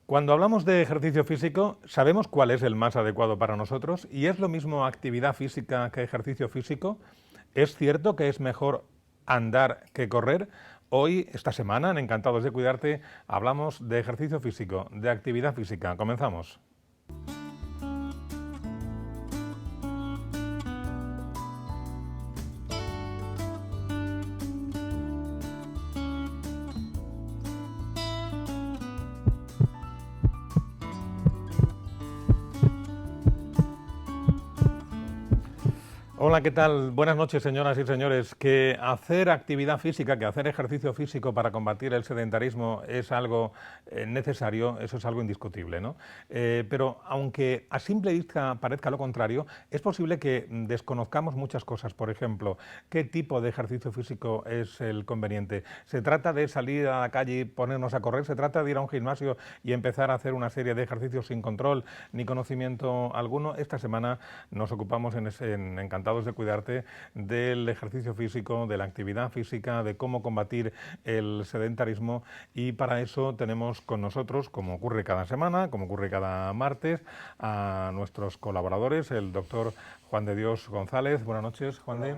Cuando hablamos de ejercicio físico, sabemos cuál es el más adecuado para nosotros y es lo mismo actividad física que ejercicio físico. ¿Es cierto que es mejor andar que correr? Hoy, esta semana, en Encantados de Cuidarte, hablamos de ejercicio físico, de actividad física. Comenzamos. Hola, ¿qué tal? Buenas noches, señoras y señores. Que hacer actividad física, que hacer ejercicio físico para combatir el sedentarismo es algo necesario, eso es algo indiscutible, ¿no? Pero aunque a simple vista parezca lo contrario, es posible que desconozcamos muchas cosas. Por ejemplo, ¿qué tipo de ejercicio físico es el conveniente? ¿Se trata de salir a la calle y ponernos a correr? ¿Se trata de ir a un gimnasio y empezar a hacer una serie de ejercicios sin control ni conocimiento alguno? Esta semana nos ocupamos en Encantados de Cuidarte del ejercicio físico, de la actividad física, de cómo combatir el sedentarismo, y para eso tenemos con nosotros, como ocurre cada semana, como ocurre cada martes, a nuestros colaboradores, el doctor Juan de Dios González. Buenas noches, Juan de.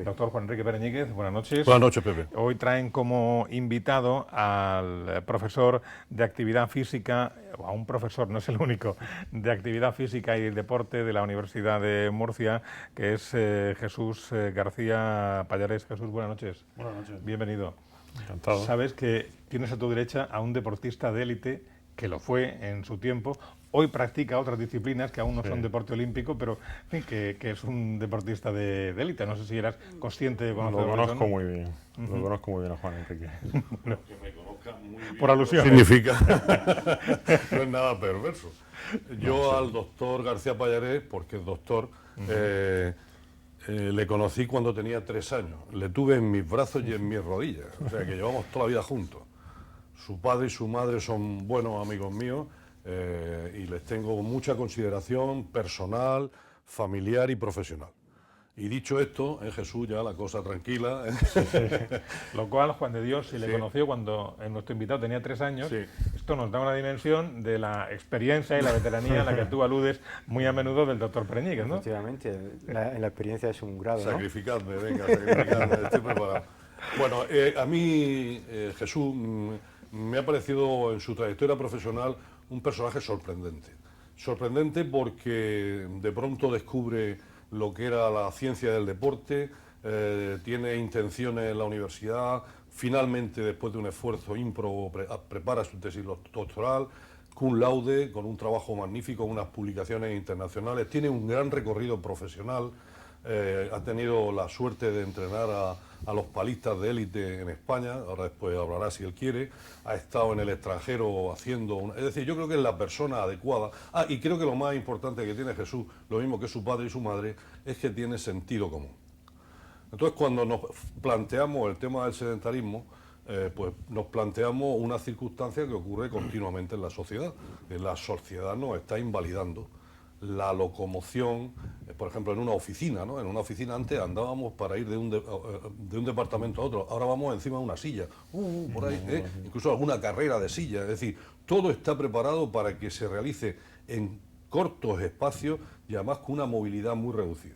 Doctor Juan Enrique Pereñíguez, buenas noches. Buenas noches, Pepe. Hoy traen como invitado al profesor de actividad física, o a un profesor, no es el único, de actividad física y deporte de la Universidad de Murcia, que es Jesús García Pallares. Jesús, buenas noches. Buenas noches. Bienvenido. Encantado. Sabes que tienes a tu derecha a un deportista de élite, que lo fue en su tiempo. Hoy practica otras disciplinas que aún no son deporte olímpico, pero en fin, que es un deportista de élite. No sé si eras consciente de Lo conozco muy bien. Lo conozco muy bien a Juan Enrique. Bueno, que me conozca muy bien. por alusión. Significa. No es nada perverso. Yo al doctor García Pallares, porque es doctor, le conocí cuando tenía 3 años. Le tuve en mis brazos y en mis rodillas. O sea que llevamos toda la vida juntos. Su padre y su madre son buenos amigos míos y les tengo mucha consideración personal, familiar y profesional. Y dicho esto, en Jesús ya la cosa tranquila. Lo cual, Juan de Dios, si le conoció cuando nuestro invitado tenía 3 años, esto nos da una dimensión de la experiencia y la veteranía a la que tú aludes muy a menudo del doctor Pereñíguez, ¿no? Efectivamente, la experiencia es un grado, ¿no? Sacrificadme, venga, sacrificadme, estoy preparado. Bueno, a mí Jesús me ha parecido en su trayectoria profesional un personaje sorprendente. Sorprendente porque de pronto descubre lo que era la ciencia del deporte, tiene intenciones en la universidad, finalmente después de un esfuerzo ímprobo prepara su tesis doctoral, cum laude, con un trabajo magnífico, unas publicaciones internacionales, tiene un gran recorrido profesional, ha tenido la suerte de entrenar a los palistas de élite en España, ahora después hablará si él quiere, ha estado en el extranjero haciendo... Es decir, yo creo que es la persona adecuada. Y creo que lo más importante que tiene Jesús, lo mismo que su padre y su madre, es que tiene sentido común. Entonces, cuando nos planteamos el tema del sedentarismo, pues nos planteamos una circunstancia que ocurre continuamente en la sociedad. La sociedad nos está invalidando la locomoción, por ejemplo, en una oficina, ¿no? En una oficina antes andábamos para ir de un departamento a otro, ahora vamos encima de una silla, por ahí, incluso alguna carrera de silla, es decir, todo está preparado para que se realice en cortos espacios y además con una movilidad muy reducida.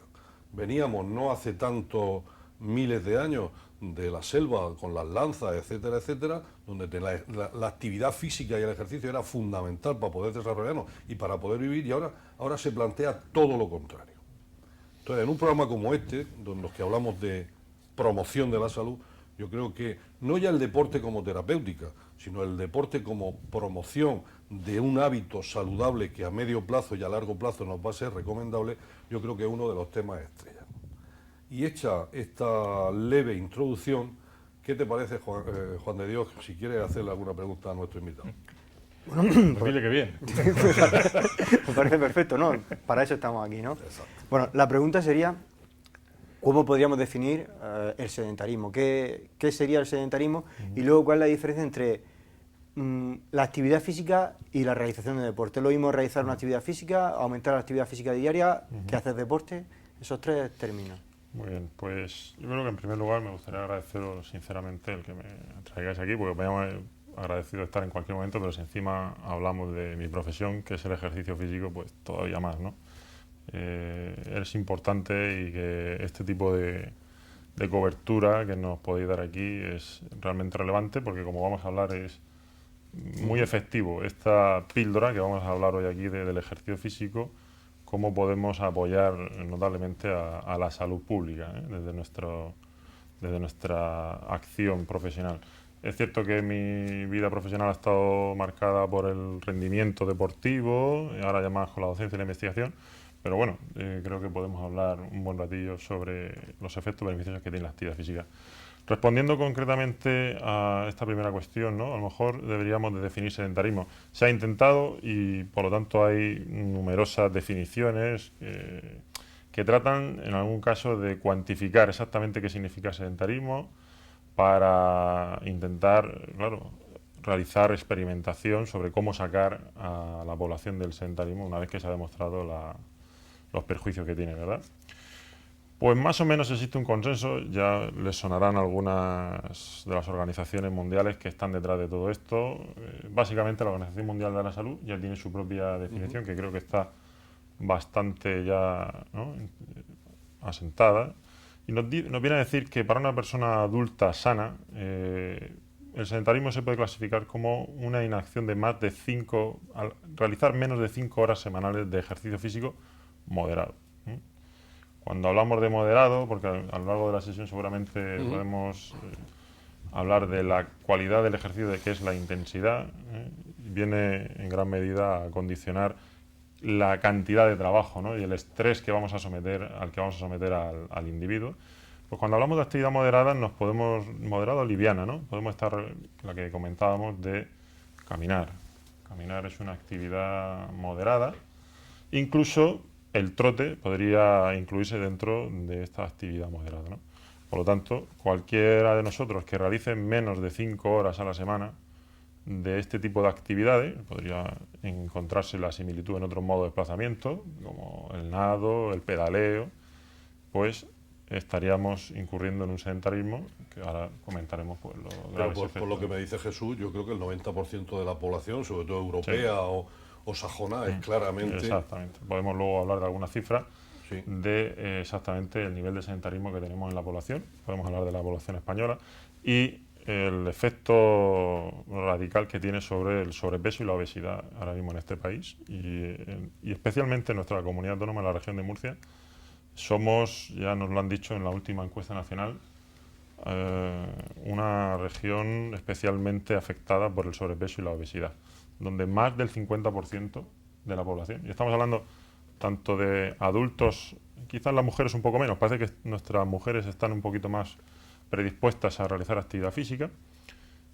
Veníamos no hace tantos miles de años de la selva con las lanzas, etcétera, etcétera, donde la actividad física y el ejercicio era fundamental para poder desarrollarnos y para poder vivir, y ahora se plantea todo lo contrario. Entonces, en un programa como este, donde los que hablamos de promoción de la salud, yo creo que no ya el deporte como terapéutica, sino el deporte como promoción de un hábito saludable que a medio plazo y a largo plazo nos va a ser recomendable, yo creo que es uno de los temas estrella. Y hecha esta leve introducción, ¿qué te parece, Juan de Dios, si quieres hacerle alguna pregunta a nuestro invitado? Bueno, pues dile que bien. Me parece perfecto, ¿no? Para eso estamos aquí, ¿no? Exacto. Bueno, la pregunta sería, ¿cómo podríamos definir el sedentarismo? ¿Qué sería el sedentarismo? Y luego, ¿cuál es la diferencia entre la actividad física y la realización de deporte? ¿Es lo mismo realizar una actividad física, aumentar la actividad física diaria, que hacer deporte? Esos 3 términos. Muy bien, pues yo creo que en primer lugar me gustaría agradeceros sinceramente el que me traigáis aquí, porque agradecido de estar en cualquier momento, pero si encima hablamos de mi profesión, que es el ejercicio físico, pues todavía más, ¿no? Es importante y que este tipo de cobertura que nos podéis dar aquí es realmente relevante, porque como vamos a hablar es muy efectivo esta píldora que vamos a hablar hoy aquí del ejercicio físico, cómo podemos apoyar notablemente a la salud pública, desde nuestra acción profesional. Es cierto que mi vida profesional ha estado marcada por el rendimiento deportivo, ahora ya más con la docencia y la investigación, pero bueno, creo que podemos hablar un buen ratillo sobre los efectos beneficiosos que tiene la actividad física. Respondiendo concretamente a esta primera cuestión, ¿no? A lo mejor deberíamos de definir sedentarismo. Se ha intentado y por lo tanto hay numerosas definiciones que tratan en algún caso de cuantificar exactamente qué significa sedentarismo para intentar, claro, realizar experimentación sobre cómo sacar a la población del sedentarismo una vez que se ha demostrado los perjuicios que tiene, ¿verdad? Pues más o menos existe un consenso, ya les sonarán algunas de las organizaciones mundiales que están detrás de todo esto. Básicamente la Organización Mundial de la Salud ya tiene su propia definición, que creo que está bastante ya, ¿no?, asentada. Y nos viene a decir que para una persona adulta sana, el sedentarismo se puede clasificar como una inacción de más de 5, realizar menos de 5 horas semanales de ejercicio físico moderado. Cuando hablamos de moderado, porque a lo largo de la sesión seguramente podemos hablar de la cualidad del ejercicio, de qué es la intensidad, viene en gran medida a condicionar la cantidad de trabajo, ¿no?, y el estrés que vamos a someter, al individuo. Pues cuando hablamos de actividad moderada, moderada o liviana, ¿no? Podemos estar, la que comentábamos, de caminar. Caminar es una actividad moderada. Incluso el trote podría incluirse dentro de esta actividad moderada, ¿no? Por lo tanto, cualquiera de nosotros que realice menos de 5 horas a la semana de este tipo de actividades, podría encontrarse la similitud en otros modos de desplazamiento, como el nado, el pedaleo, pues estaríamos incurriendo en un sedentarismo, que ahora comentaremos pues, los graves efectos. Por lo que me dice Jesús, yo creo que el 90% de la población, sobre todo europea o sajona, es claramente... Exactamente. Podemos luego hablar de algunas cifras Sí. de exactamente el nivel de sedentarismo que tenemos en la población. Podemos hablar de la población española y el efecto radical que tiene sobre el sobrepeso y la obesidad ahora mismo en este país y especialmente en nuestra comunidad autónoma, en la región de Murcia. Somos, ya nos lo han dicho en la última encuesta nacional, una región especialmente afectada por el sobrepeso y la obesidad, donde más del 50% de la población, y estamos hablando tanto de adultos, quizás las mujeres un poco menos, parece que nuestras mujeres están un poquito más predispuestas a realizar actividad física,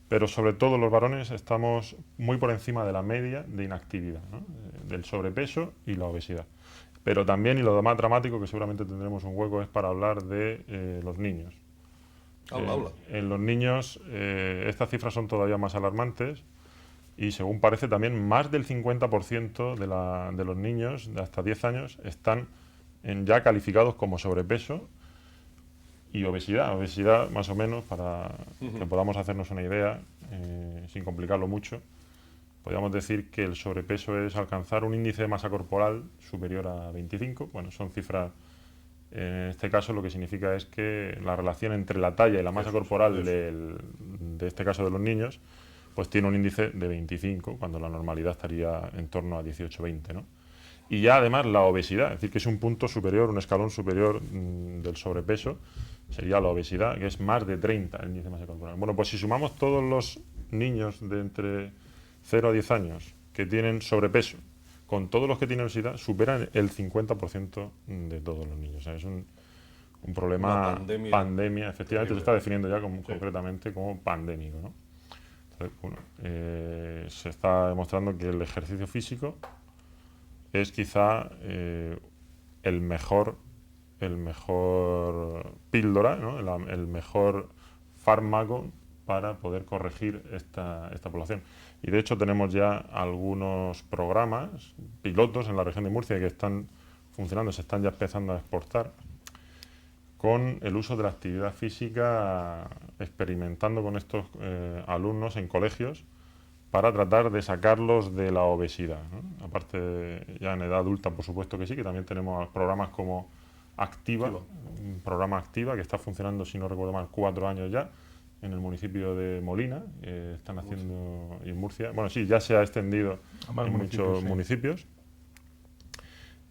pero sobre todo los varones estamos muy por encima de la media de inactividad, ¿no?, del sobrepeso y la obesidad. Pero también, y lo más dramático, que seguramente tendremos un hueco, es para hablar de los niños. Habla. En los niños estas cifras son todavía más alarmantes y según parece también más del 50% de los niños de hasta 10 años están ya calificados como sobrepeso y obesidad. Obesidad más o menos, para que podamos hacernos una idea, sin complicarlo mucho, podríamos decir que el sobrepeso es alcanzar un índice de masa corporal superior a 25. Bueno, son cifras, en este caso lo que significa es que la relación entre la talla y la masa corporal de este caso de los niños, pues tiene un índice de 25, cuando la normalidad estaría en torno a 18-20, ¿no? Y ya además la obesidad, es decir, que es un punto superior, un escalón superior del sobrepeso, sería la obesidad, que es más de 30 el índice de masa corporal. Bueno, pues si sumamos todos los niños de entre 0 a 10 años que tienen sobrepeso, con todos los que tienen obesidad, superan el 50% de todos los niños. O sea, es un problema, pandemia, efectivamente se está definiendo ya concretamente como pandémico, ¿no? Entonces, bueno, se está demostrando que el ejercicio físico es quizá el mejor píldora, ¿no?, el mejor fármaco para poder corregir esta población. Y de hecho tenemos ya algunos programas pilotos en la región de Murcia que están funcionando, se están ya empezando a exportar, con el uso de la actividad física, experimentando con estos alumnos en colegios para tratar de sacarlos de la obesidad, ¿no? Aparte, ya en edad adulta, por supuesto que sí, que también tenemos programas como Activa, un programa Activa que está funcionando, si no recuerdo mal, 4 años ya, en el municipio de Molina, están haciendo, y en Murcia, bueno, sí, ya se ha extendido en muchos municipios,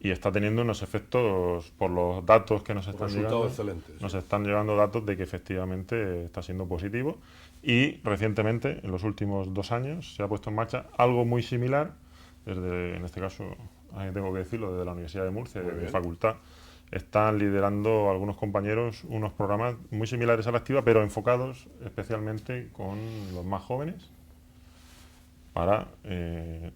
y está teniendo unos efectos, por los datos que nos están llegando, excelentes, nos están llegando datos de que efectivamente está siendo positivo, y recientemente, en los últimos 2 años, se ha puesto en marcha algo muy similar, desde, en este caso, ahí tengo que decirlo, desde la Universidad de Murcia, de mi facultad. Están liderando algunos compañeros unos programas muy similares a la Activa, pero enfocados especialmente con los más jóvenes para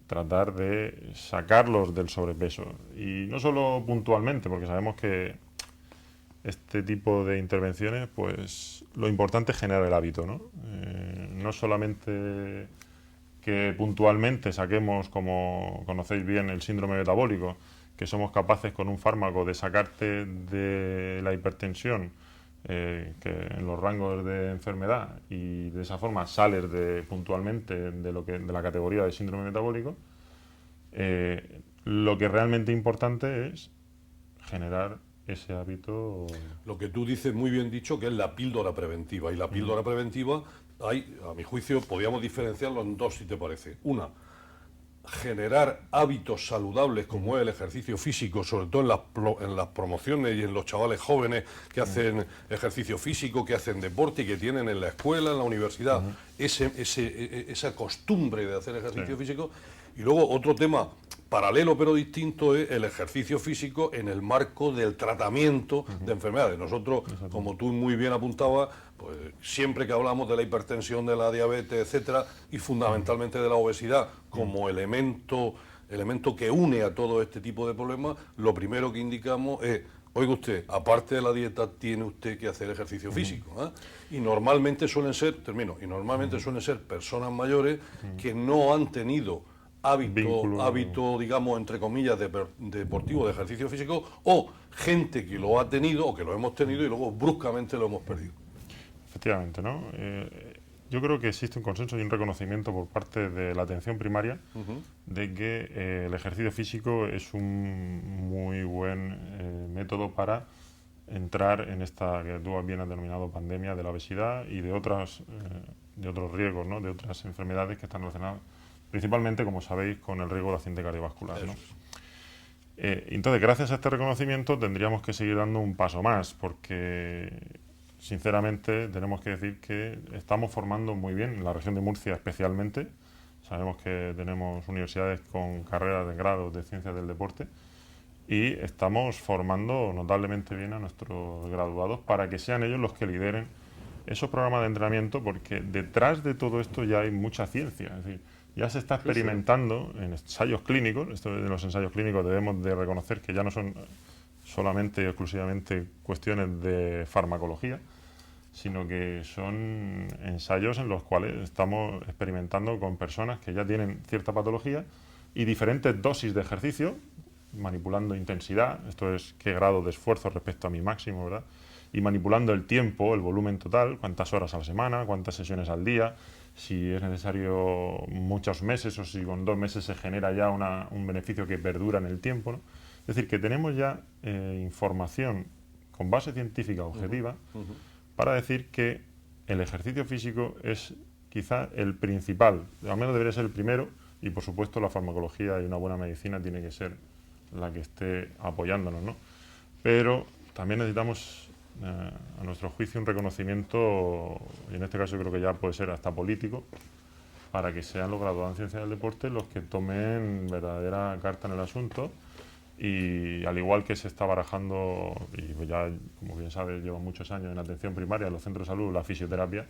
tratar de sacarlos del sobrepeso. Y no solo puntualmente, porque sabemos que este tipo de intervenciones, pues lo importante es generar el hábito, ¿no? No solamente que puntualmente saquemos, como conocéis bien, el síndrome metabólico, que somos capaces con un fármaco de sacarte de la hipertensión que en los rangos de enfermedad, y de esa forma sales puntualmente de la categoría de síndrome metabólico. Lo que realmente importante es generar ese hábito. Lo que tú dices muy bien dicho, que es la píldora preventiva, y la píldora preventiva hay, a mi juicio, podríamos diferenciarlo en 2, si te parece. Una, generar hábitos saludables como es el ejercicio físico, sobre todo en las promociones y en los chavales jóvenes que hacen ejercicio físico, que hacen deporte y que tienen en la escuela, en la universidad, esa costumbre de hacer ejercicio físico. Y luego otro tema paralelo pero distinto es el ejercicio físico en el marco del tratamiento de enfermedades. Nosotros, como tú muy bien apuntabas, pues siempre que hablamos de la hipertensión, de la diabetes, etcétera, y fundamentalmente de la obesidad como elemento que une a todo este tipo de problemas, lo primero que indicamos es: oiga usted, aparte de la dieta, tiene usted que hacer ejercicio físico, ¿eh? Y normalmente suelen ser personas mayores que no han tenido hábito, digamos, entre comillas, deportivo, de ejercicio físico, o gente que lo ha tenido o que lo hemos tenido y luego bruscamente lo hemos perdido. Efectivamente, ¿no? Yo creo que existe un consenso y un reconocimiento por parte de la atención primaria de que el ejercicio físico es un muy buen método para entrar en esta que tú bien has denominado pandemia de la obesidad y de otros riesgos, ¿no? De otras enfermedades que están relacionadas principalmente, como sabéis, con el riesgo de accidente cardiovascular, ¿no? Entonces, gracias a este reconocimiento tendríamos que seguir dando un paso más, porque sinceramente tenemos que decir que estamos formando muy bien, en la región de Murcia especialmente. Sabemos que tenemos universidades con carreras de grado de ciencias del deporte y estamos formando notablemente bien a nuestros graduados para que sean ellos los que lideren esos programas de entrenamiento, porque detrás de todo esto ya hay mucha ciencia. Es decir, ya se está experimentando en ensayos clínicos. Esto de los ensayos clínicos debemos de reconocer que ya no son solamente y exclusivamente cuestiones de farmacología, sino que son ensayos en los cuales estamos experimentando con personas que ya tienen cierta patología y diferentes dosis de ejercicio, manipulando intensidad, esto es qué grado de esfuerzo respecto a mi máximo, ¿verdad? Y manipulando el tiempo, el volumen total, cuántas horas a la semana, cuántas sesiones al día, si es necesario muchos meses o si con 2 meses se genera ya un beneficio que perdura en el tiempo, ¿no? Es decir, que tenemos ya información con base científica objetiva para decir que el ejercicio físico es quizá el principal, al menos debería ser el primero, y por supuesto la farmacología y una buena medicina tiene que ser la que esté apoyándonos, ¿no? Pero también necesitamos, a nuestro juicio, un reconocimiento, y en este caso creo que ya puede ser hasta político, para que sean los graduados en ciencias del deporte los que tomen verdadera carta en el asunto. Y al igual que se está barajando, y ya, como bien sabes, lleva muchos años en atención primaria, en los centros de salud, la fisioterapia,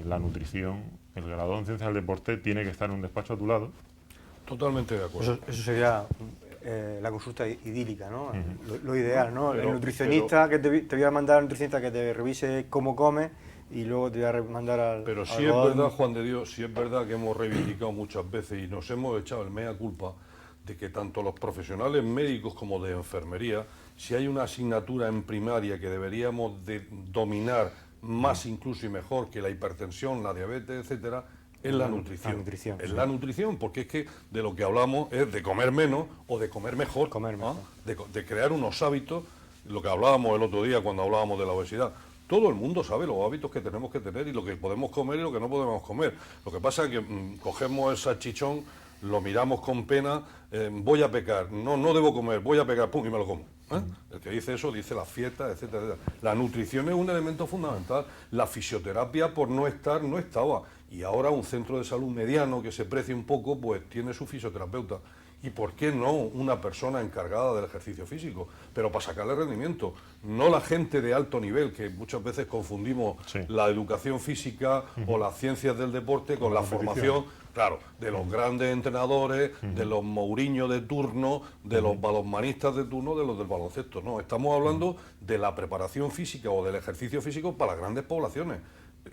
la nutrición, el graduado en ciencias del deporte tiene que estar en un despacho a tu lado. Totalmente de acuerdo. Eso sería la consulta idílica, ¿no? Lo ideal, ¿no? El nutricionista, que te voy a mandar al nutricionista que te revise cómo comes y luego te voy a mandar al... Pero sí es verdad, Juan de Dios, sí es verdad que hemos reivindicado muchas veces y nos hemos echado el mea culpa de que tanto los profesionales médicos como de enfermería si hay una asignatura en primaria que deberíamos de dominar más incluso y mejor que la hipertensión, la diabetes, etcétera, es la nutrición. Es la nutrición, porque es que de lo que hablamos es de comer menos o de comer mejor, de crear unos hábitos, lo que hablábamos el otro día cuando hablábamos de la obesidad. Todo el mundo sabe los hábitos que tenemos que tener y lo que podemos comer y lo que no podemos comer. Lo que pasa es que cogemos el salchichón, lo miramos con pena, voy a pecar, no debo comer, voy a pecar, pum, y me lo como. El que dice eso dice las fiestas, etcétera, etcétera. La nutrición es un elemento fundamental. La fisioterapia, por no estar, no estaba. Y ahora un centro de salud mediano que se precie un poco, pues tiene su fisioterapeuta. ¿Y por qué no una persona encargada del ejercicio físico? Pero para sacarle rendimiento. No la gente de alto nivel, que muchas veces confundimos la educación física o las ciencias del deporte con la formación, claro, de los grandes entrenadores, de los Mourinho de turno, de los balonmanistas de turno, de los del baloncesto. No, estamos hablando de la preparación física o del ejercicio físico para las grandes poblaciones.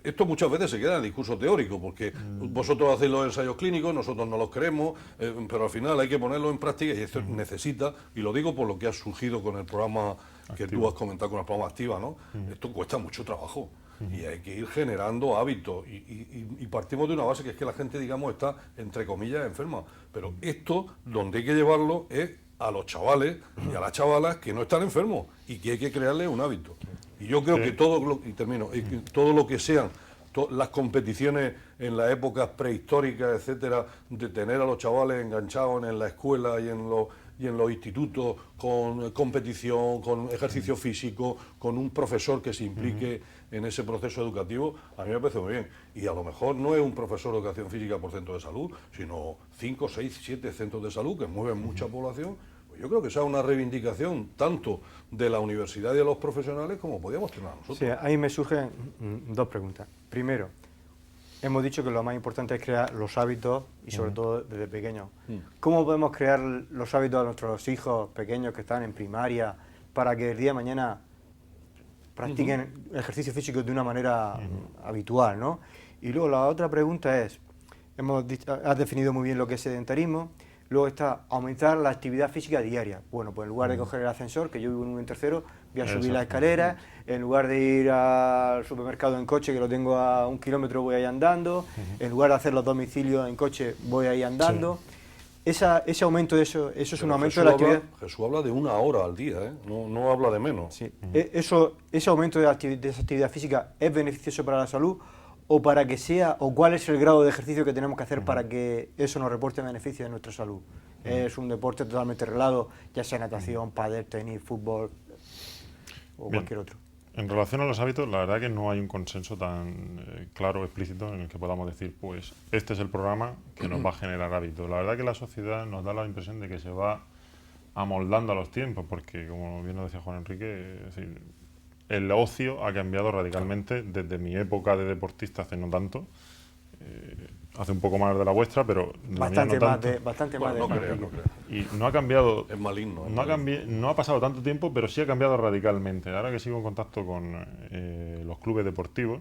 Esto muchas veces se queda en el discurso teórico, porque vosotros hacéis los ensayos clínicos, nosotros no los queremos, pero al final hay que ponerlo en práctica y esto necesita, y lo digo por lo que ha surgido con el programa que tú has comentado, con el programa Activa, ¿no? Esto cuesta mucho trabajo y hay que ir generando hábitos y partimos de una base que es que la gente, digamos, está, entre comillas, enferma. Pero esto, donde hay que llevarlo es a los chavales y a las chavalas que no están enfermos y que hay que crearles un hábito. Y yo creo que todo lo que sean las competiciones en las épocas prehistóricas, etcétera, de tener a los chavales enganchados en la escuela y en los institutos con competición, con ejercicio físico, con un profesor que se implique en ese proceso educativo, a mí me parece muy bien. Y a lo mejor no es un profesor de educación física por centro de salud, sino 5, 6, 7 centros de salud que mueven mucha población. Yo creo que esa es una reivindicación tanto de la universidad y de los profesionales como podíamos tener nosotros. Sí, ahí me surgen dos preguntas. Primero, hemos dicho que lo más importante es crear los hábitos y sobre todo desde pequeños. ¿Cómo podemos crear los hábitos a nuestros hijos pequeños que están en primaria para que el día de mañana practiquen ejercicio físico de una manera habitual, ¿no? Y luego la otra pregunta es, has definido muy bien lo que es sedentarismo. Luego está aumentar la actividad física diaria. Bueno, pues en lugar de coger el ascensor, que yo vivo en un tercero, voy a subir la escalera. En lugar de ir al supermercado en coche, que lo tengo a 1 kilómetro, voy ahí andando. En lugar de hacer los domicilios en coche, voy ahí andando. Ese aumento de eso es un aumento de la actividad. Jesús habla de 1 hora al día, no habla de menos. Sí. Ese aumento de esa actividad física es beneficioso para la salud. ¿O para que sea, o cuál es el grado de ejercicio que tenemos que hacer para que eso nos reporte beneficios de nuestra salud? Es un deporte totalmente reglado, ya sea natación, pádel, tenis, fútbol o cualquier otro. En relación a los hábitos, la verdad que no hay un consenso tan claro, explícito, en el que podamos decir, pues, este es el programa que nos va a generar hábitos. La verdad que la sociedad nos da la impresión de que se va amoldando a los tiempos, porque, como bien nos decía Juan Enrique, es decir, el ocio ha cambiado radicalmente desde mi época de deportista, hace no tanto, hace un poco más de la vuestra, pero bastante no más tanto. bastante más No de creo. Y no ha cambiado. Es maligno. No ha pasado tanto tiempo, pero sí ha cambiado radicalmente. Ahora que sigo en contacto con los clubes deportivos,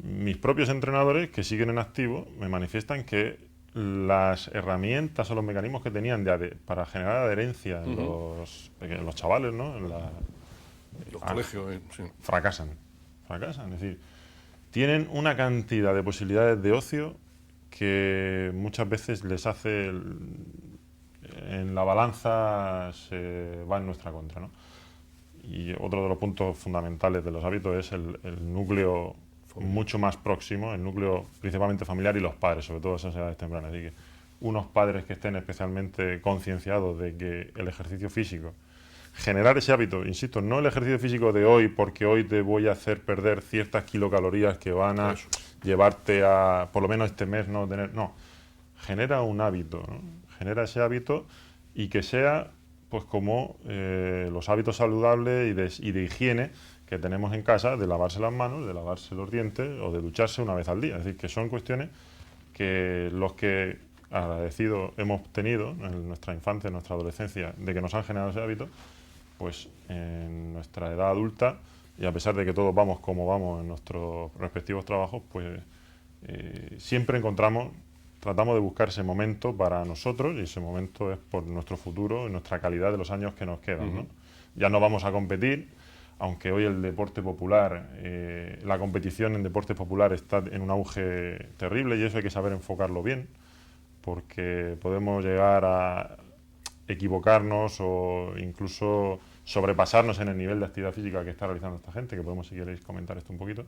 mis propios entrenadores que siguen en activo me manifiestan que las herramientas o los mecanismos que tenían para generar adherencia en los chavales, ¿no? Los colegios, sí. Fracasan. Es decir, tienen una cantidad de posibilidades de ocio que muchas veces les hace en la balanza se va en nuestra contra, ¿no? Y otro de los puntos fundamentales de los hábitos es el núcleo mucho más próximo, el núcleo principalmente familiar y los padres, sobre todo a esas edades tempranas. Así que unos padres que estén especialmente concienciados de que el ejercicio físico, generar ese hábito, insisto, no el ejercicio físico de hoy porque hoy te voy a hacer perder ciertas kilocalorías que van a llevarte a, por lo menos este mes, no, genera un hábito, ¿no? Genera ese hábito y que sea pues como los hábitos saludables y de higiene que tenemos en casa, de lavarse las manos, de lavarse los dientes o de ducharse una vez al día. Es decir, que son cuestiones que los que agradecidos hemos tenido en nuestra infancia, en nuestra adolescencia, de que nos han generado ese hábito, pues en nuestra edad adulta, y a pesar de que todos vamos como vamos en nuestros respectivos trabajos, pues siempre tratamos de buscar ese momento para nosotros, y ese momento es por nuestro futuro y nuestra calidad de los años que nos quedan, ¿no? ya no vamos a competir, aunque hoy el deporte popular, la competición en deporte popular está en un auge terrible y eso hay que saber enfocarlo bien, porque podemos llegar a equivocarnos o incluso sobrepasarnos en el nivel de actividad física que está realizando esta gente, que podemos, si queréis, comentar esto un poquito.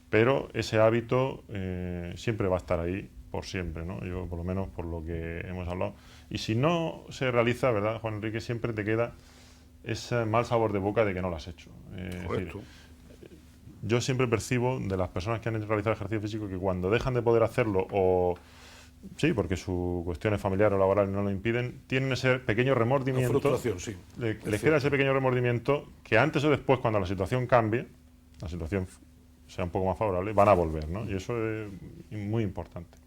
Pero ese hábito siempre va a estar ahí por siempre, ¿no? Yo, por lo menos, por lo que hemos hablado. Y si no se realiza, ¿verdad, Juan Enrique? Siempre te queda ese mal sabor de boca de que no lo has hecho. Es decir, yo siempre percibo de las personas que han realizado ejercicio físico que cuando dejan de poder hacerlo o sí, porque sus cuestiones familiares o laborales no lo impiden, tienen ese pequeño remordimiento. La frustración, sí. Les queda ese pequeño remordimiento que antes o después, cuando la situación cambie, la situación sea un poco más favorable, van a volver, ¿no? Y eso es muy importante.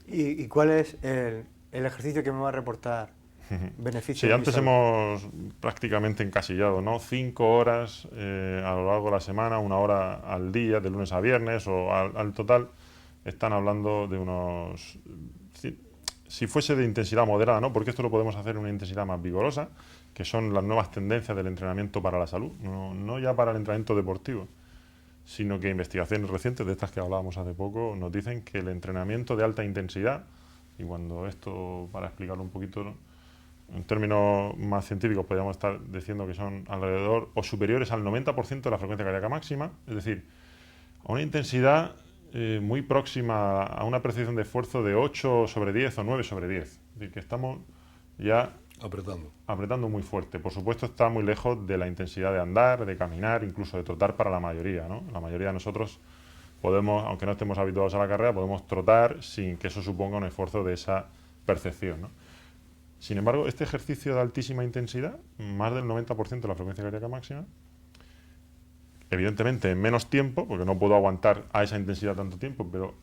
¿Y cuál es el ejercicio que me va a reportar beneficios? Sí, antes hemos prácticamente encasillado, ¿no? 5 horas a lo largo de la semana, 1 hora al día, de lunes a viernes, o al total, están hablando de unos... Si fuese de intensidad moderada, ¿no? Porque esto lo podemos hacer en una intensidad más vigorosa, que son las nuevas tendencias del entrenamiento para la salud, no ya para el entrenamiento deportivo, sino que investigaciones recientes, de estas que hablábamos hace poco, nos dicen que el entrenamiento de alta intensidad, y cuando esto, para explicarlo un poquito, ¿no?, en términos más científicos podríamos estar diciendo que son alrededor o superiores al 90% de la frecuencia cardíaca máxima, es decir, a una intensidad muy próxima a una precisión de esfuerzo de 8/10 o 9/10, es decir, que estamos ya apretando muy fuerte. Por supuesto está muy lejos de la intensidad de andar, de caminar, incluso de trotar para la mayoría, ¿no? La mayoría de nosotros podemos, aunque no estemos habituados a la carrera, podemos trotar sin que eso suponga un esfuerzo de esa percepción, ¿no? Sin embargo, este ejercicio de altísima intensidad, más del 90% de la frecuencia cardíaca máxima, evidentemente en menos tiempo, porque no puedo aguantar a esa intensidad tanto tiempo, pero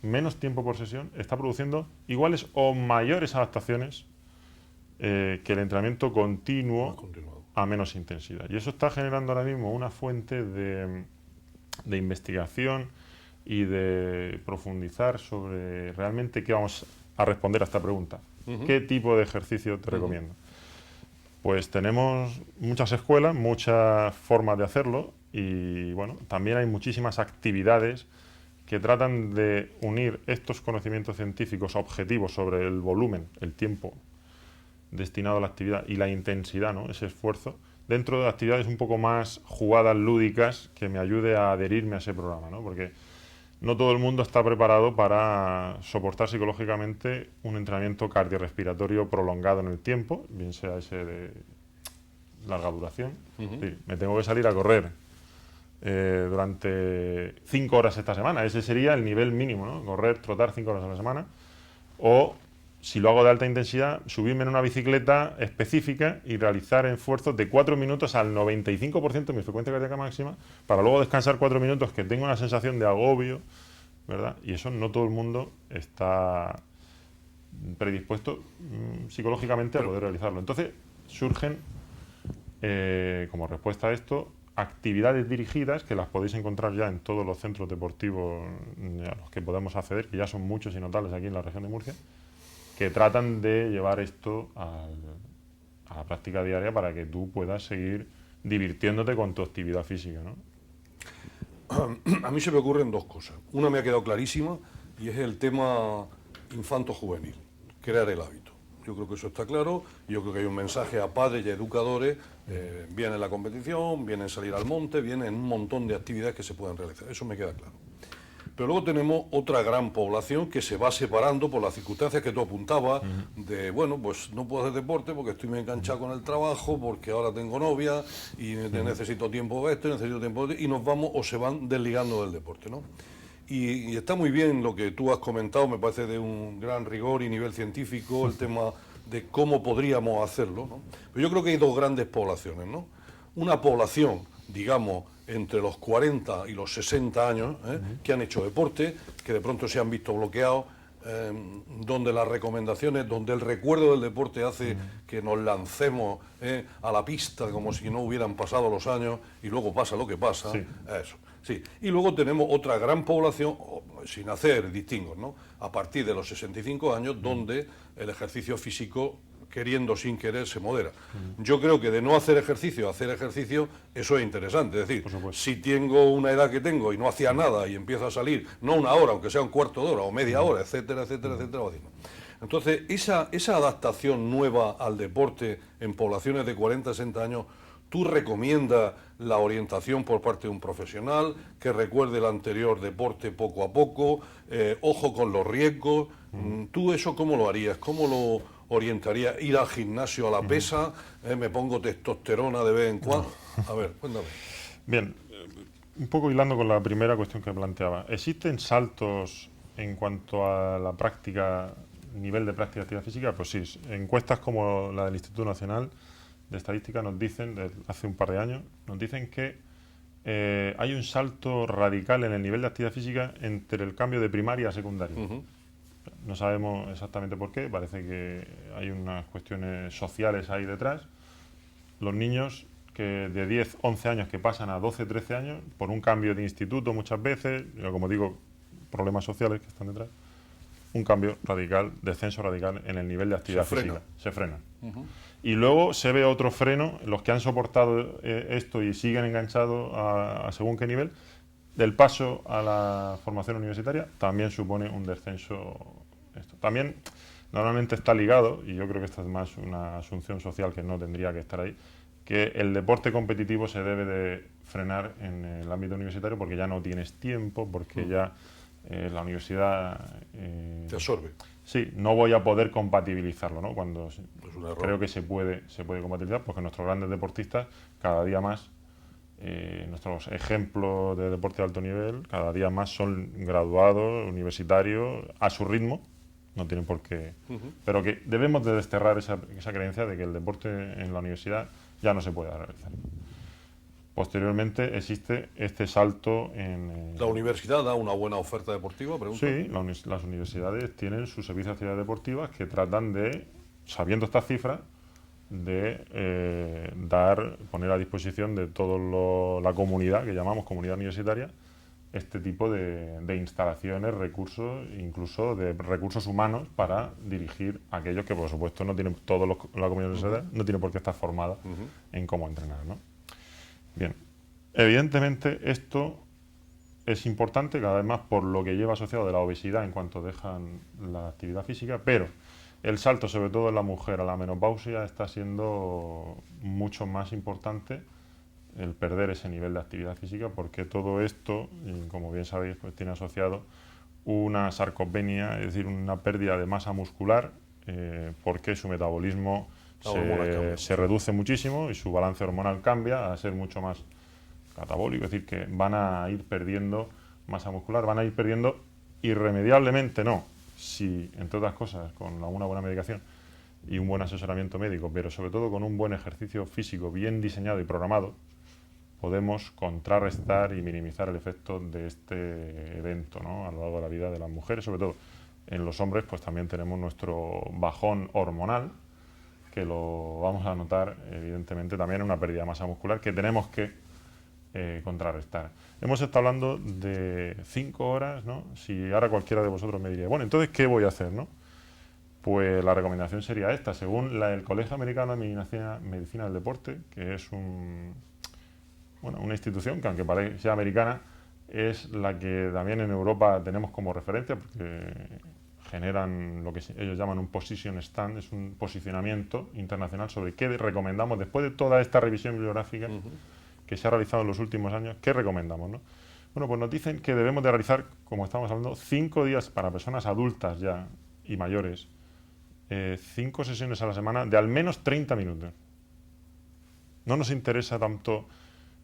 menos tiempo por sesión, está produciendo iguales o mayores adaptaciones que el entrenamiento continuo a menos intensidad. Y eso está generando ahora mismo una fuente de investigación y de profundizar sobre realmente qué vamos a responder a esta pregunta. ¿Qué tipo de ejercicio te recomiendo? Pues tenemos muchas escuelas, muchas formas de hacerlo y bueno, también hay muchísimas actividades que tratan de unir estos conocimientos científicos objetivos sobre el volumen, el tiempo destinado a la actividad y la intensidad, ¿no?, ese esfuerzo, dentro de actividades un poco más jugadas, lúdicas, que me ayude a adherirme a ese programa, ¿no? Porque no todo el mundo está preparado para soportar psicológicamente un entrenamiento cardiorrespiratorio prolongado en el tiempo, bien sea ese de larga duración. Es decir, me tengo que salir a correr durante 5 horas esta semana, ese sería el nivel mínimo, ¿no? Correr, trotar 5 horas a la semana, o si lo hago de alta intensidad, subirme en una bicicleta específica y realizar esfuerzos de 4 minutos al 95% de mi frecuencia cardíaca máxima, para luego descansar 4 minutos, que tengo una sensación de agobio, ¿verdad? Y eso no todo el mundo está predispuesto psicológicamente a poder realizarlo. Entonces surgen, como respuesta a esto, actividades dirigidas que las podéis encontrar ya en todos los centros deportivos a los que podemos acceder, que ya son muchos y notables aquí en la región de Murcia, que tratan de llevar esto a la práctica diaria para que tú puedas seguir divirtiéndote con tu actividad física, ¿no? A mí se me ocurren 2 cosas. Una me ha quedado clarísima y es el tema infanto-juvenil, crear el hábito. Yo creo que eso está claro. Yo creo que hay un mensaje a padres y a educadores. Viene la competición, viene salir al monte, viene un montón de actividades que se pueden realizar. Eso me queda claro. Pero luego tenemos otra gran población que se va separando por las circunstancias que tú apuntabas, de, bueno, pues no puedo hacer deporte porque estoy muy enganchado con el trabajo, porque ahora tengo novia y necesito tiempo de esto, necesito tiempo de... y nos vamos o se van desligando del deporte, ¿no? Y está muy bien lo que tú has comentado, me parece de un gran rigor y nivel científico, el tema de cómo podríamos hacerlo, ¿no? Pero yo creo que hay 2 grandes poblaciones, ¿no? Una población, digamos, entre los 40 y los 60 años, que han hecho deporte, que de pronto se han visto bloqueados, donde las recomendaciones, donde el recuerdo del deporte hace que nos lancemos a la pista como si no hubieran pasado los años y luego pasa lo que pasa. Sí. Eso. Sí, y luego tenemos otra gran población, sin hacer distingos, ¿no? A partir de los 65 años, donde el ejercicio físico, queriendo sin querer, se modera. Yo creo que de no hacer ejercicio a hacer ejercicio, eso es interesante. Es decir, si tengo una edad que tengo y no hacía nada y empiezo a salir, no una hora, aunque sea un cuarto de hora o media hora, etcétera, etcétera, etcétera. Entonces, esa adaptación nueva al deporte en poblaciones de 40, 60 años, ¿tú recomiendas la orientación por parte de un profesional que recuerde el anterior deporte poco a poco? Ojo con los riesgos. ¿Tú eso cómo lo harías? ¿Cómo lo orientarías? ¿Ir al gimnasio a la pesa? ¿Me pongo testosterona de vez en cuando? A ver, cuéntame. Bien, un poco hilando con la primera cuestión que planteaba. ¿Existen saltos en cuanto a la práctica, nivel de práctica de actividad física? Pues sí, encuestas como la del Instituto Nacional de Estadística nos dicen, hace un par de años, nos dicen que hay un salto radical en el nivel de actividad física entre el cambio de primaria a secundaria. No sabemos exactamente por qué, parece que hay unas cuestiones sociales ahí detrás. Los niños que de 10, 11 años que pasan a 12, 13 años, por un cambio de instituto muchas veces, como digo, problemas sociales que están detrás, un cambio radical, descenso radical en el nivel de actividad física. Se frena. Y luego se ve otro freno, los que han soportado esto y siguen enganchados a según qué nivel, del paso a la formación universitaria, también supone un descenso. Esto también normalmente está ligado, y yo creo que esta es más una asunción social que no tendría que estar ahí, que el deporte competitivo se debe de frenar en el ámbito universitario porque ya no tienes tiempo, porque ya la universidad... te absorbe. Sí, no voy a poder compatibilizarlo, ¿no? Cuando Es un error. creo que se puede compatibilizar, porque nuestros grandes deportistas cada día más, nuestros ejemplos de deporte de alto nivel, cada día más son graduados, universitarios, a su ritmo, no tienen por qué, pero que debemos de desterrar esa creencia de que el deporte en la universidad ya no se puede realizar. Posteriormente existe este salto en... ¿La universidad da una buena oferta deportiva? Pregunto. Sí, las universidades tienen sus servicios de actividades deportivas que tratan de, sabiendo estas cifras, de poner a disposición de toda la comunidad, que llamamos comunidad universitaria, este tipo de instalaciones, recursos, incluso de recursos humanos para dirigir a aquellos que, por supuesto, no tienen la comunidad universitaria, no tiene por qué estar formada en cómo entrenar, ¿no? Bien, evidentemente esto es importante cada vez más por lo que lleva asociado de la obesidad en cuanto dejan la actividad física, pero el salto, sobre todo en la mujer, a la menopausia está siendo mucho más importante el perder ese nivel de actividad física, porque todo esto, y como bien sabéis, pues tiene asociado una sarcopenia, es decir, una pérdida de masa muscular, porque su metabolismo se reduce muchísimo y su balance hormonal cambia a ser mucho más catabólico, es decir, que van a ir perdiendo masa muscular, van a ir perdiendo irremediablemente, no, si, entre otras cosas, con una buena medicación y un buen asesoramiento médico, pero sobre todo con un buen ejercicio físico bien diseñado y programado, podemos contrarrestar y minimizar el efecto de este evento, ¿no? A lo largo de la vida de las mujeres, sobre todo. En los hombres, pues también tenemos nuestro bajón hormonal, que lo vamos a notar, evidentemente, también en una pérdida de masa muscular que tenemos que contrarrestar. Hemos estado hablando de 5 horas, ¿no? Si ahora cualquiera de vosotros me diría, bueno, entonces, ¿qué voy a hacer, no? Pues la recomendación sería esta. Según el Colegio Americano de Medicina del Deporte, que es una institución que, aunque sea americana, es la que también en Europa tenemos como referencia, porque generan lo que ellos llaman un position stand, es un posicionamiento internacional sobre qué recomendamos después de toda esta revisión bibliográfica que se ha realizado en los últimos años, qué recomendamos, ¿no? Bueno, pues nos dicen que debemos de realizar, como estamos hablando, 5 días para personas adultas ya y mayores, 5 sesiones a la semana de al menos 30 minutos. No nos interesa tanto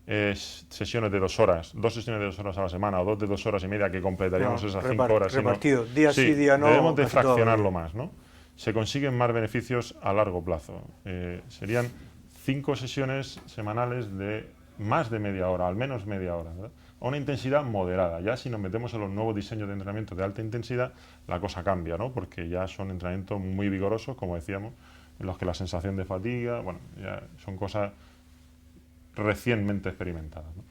sesiones de 2 horas, 2 sesiones de 2 horas a la semana o 2 de 2 horas y media que completaríamos esas 5 horas. Repartido, día sí, día no. Debemos de fraccionarlo más, ¿no? Se consiguen más beneficios a largo plazo. Serían 5 sesiones semanales de más de media hora, al menos media hora, ¿verdad? A una intensidad moderada. Ya si nos metemos en los nuevos diseños de entrenamiento de alta intensidad, la cosa cambia, ¿no? Porque ya son entrenamientos muy vigorosos, como decíamos, en los que la sensación de fatiga, bueno, ya son cosas recientemente experimentadas, ¿no?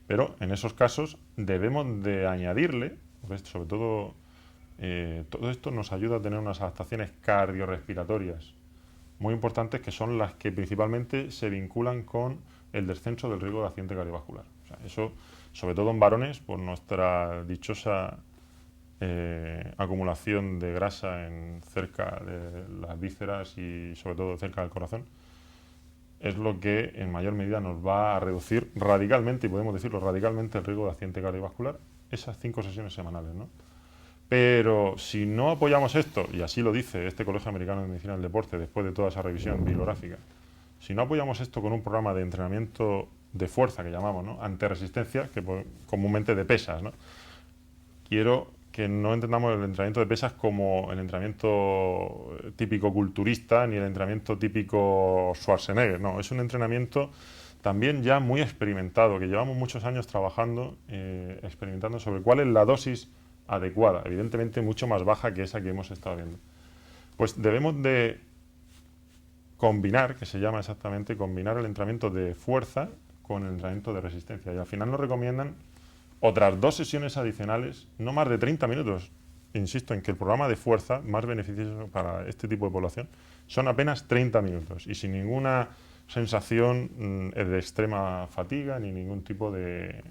Pero en esos casos debemos de añadirle, sobre todo, todo esto nos ayuda a tener unas adaptaciones cardiorrespiratorias muy importantes, que son las que principalmente se vinculan con el descenso del riesgo de accidente cardiovascular. O sea, eso, sobre todo en varones, por nuestra dichosa acumulación de grasa cerca de las vísceras y sobre todo cerca del corazón, es lo que en mayor medida nos va a reducir radicalmente, y podemos decirlo radicalmente, el riesgo de accidente cardiovascular, esas 5 sesiones semanales, ¿no? Pero si no apoyamos esto, y así lo dice este Colegio Americano de Medicina del Deporte después de toda esa revisión bibliográfica, si no apoyamos esto con un programa de entrenamiento de fuerza, que llamamos, ¿no?, ante resistencia, que comúnmente de pesas, ¿no? Quiero que no entendamos el entrenamiento de pesas como el entrenamiento típico culturista ni el entrenamiento típico Schwarzenegger, no, es un entrenamiento también ya muy experimentado, que llevamos muchos años trabajando, experimentando sobre cuál es la dosis adecuada, evidentemente mucho más baja que esa que hemos estado viendo. Pues debemos de combinar, que se llama exactamente, combinar el entrenamiento de fuerza con el entrenamiento de resistencia, y al final nos recomiendan otras 2 sesiones adicionales, no más de 30 minutos. Insisto en que el programa de fuerza más beneficioso para este tipo de población son apenas 30 minutos y sin ninguna sensación de extrema fatiga ni ningún tipo de...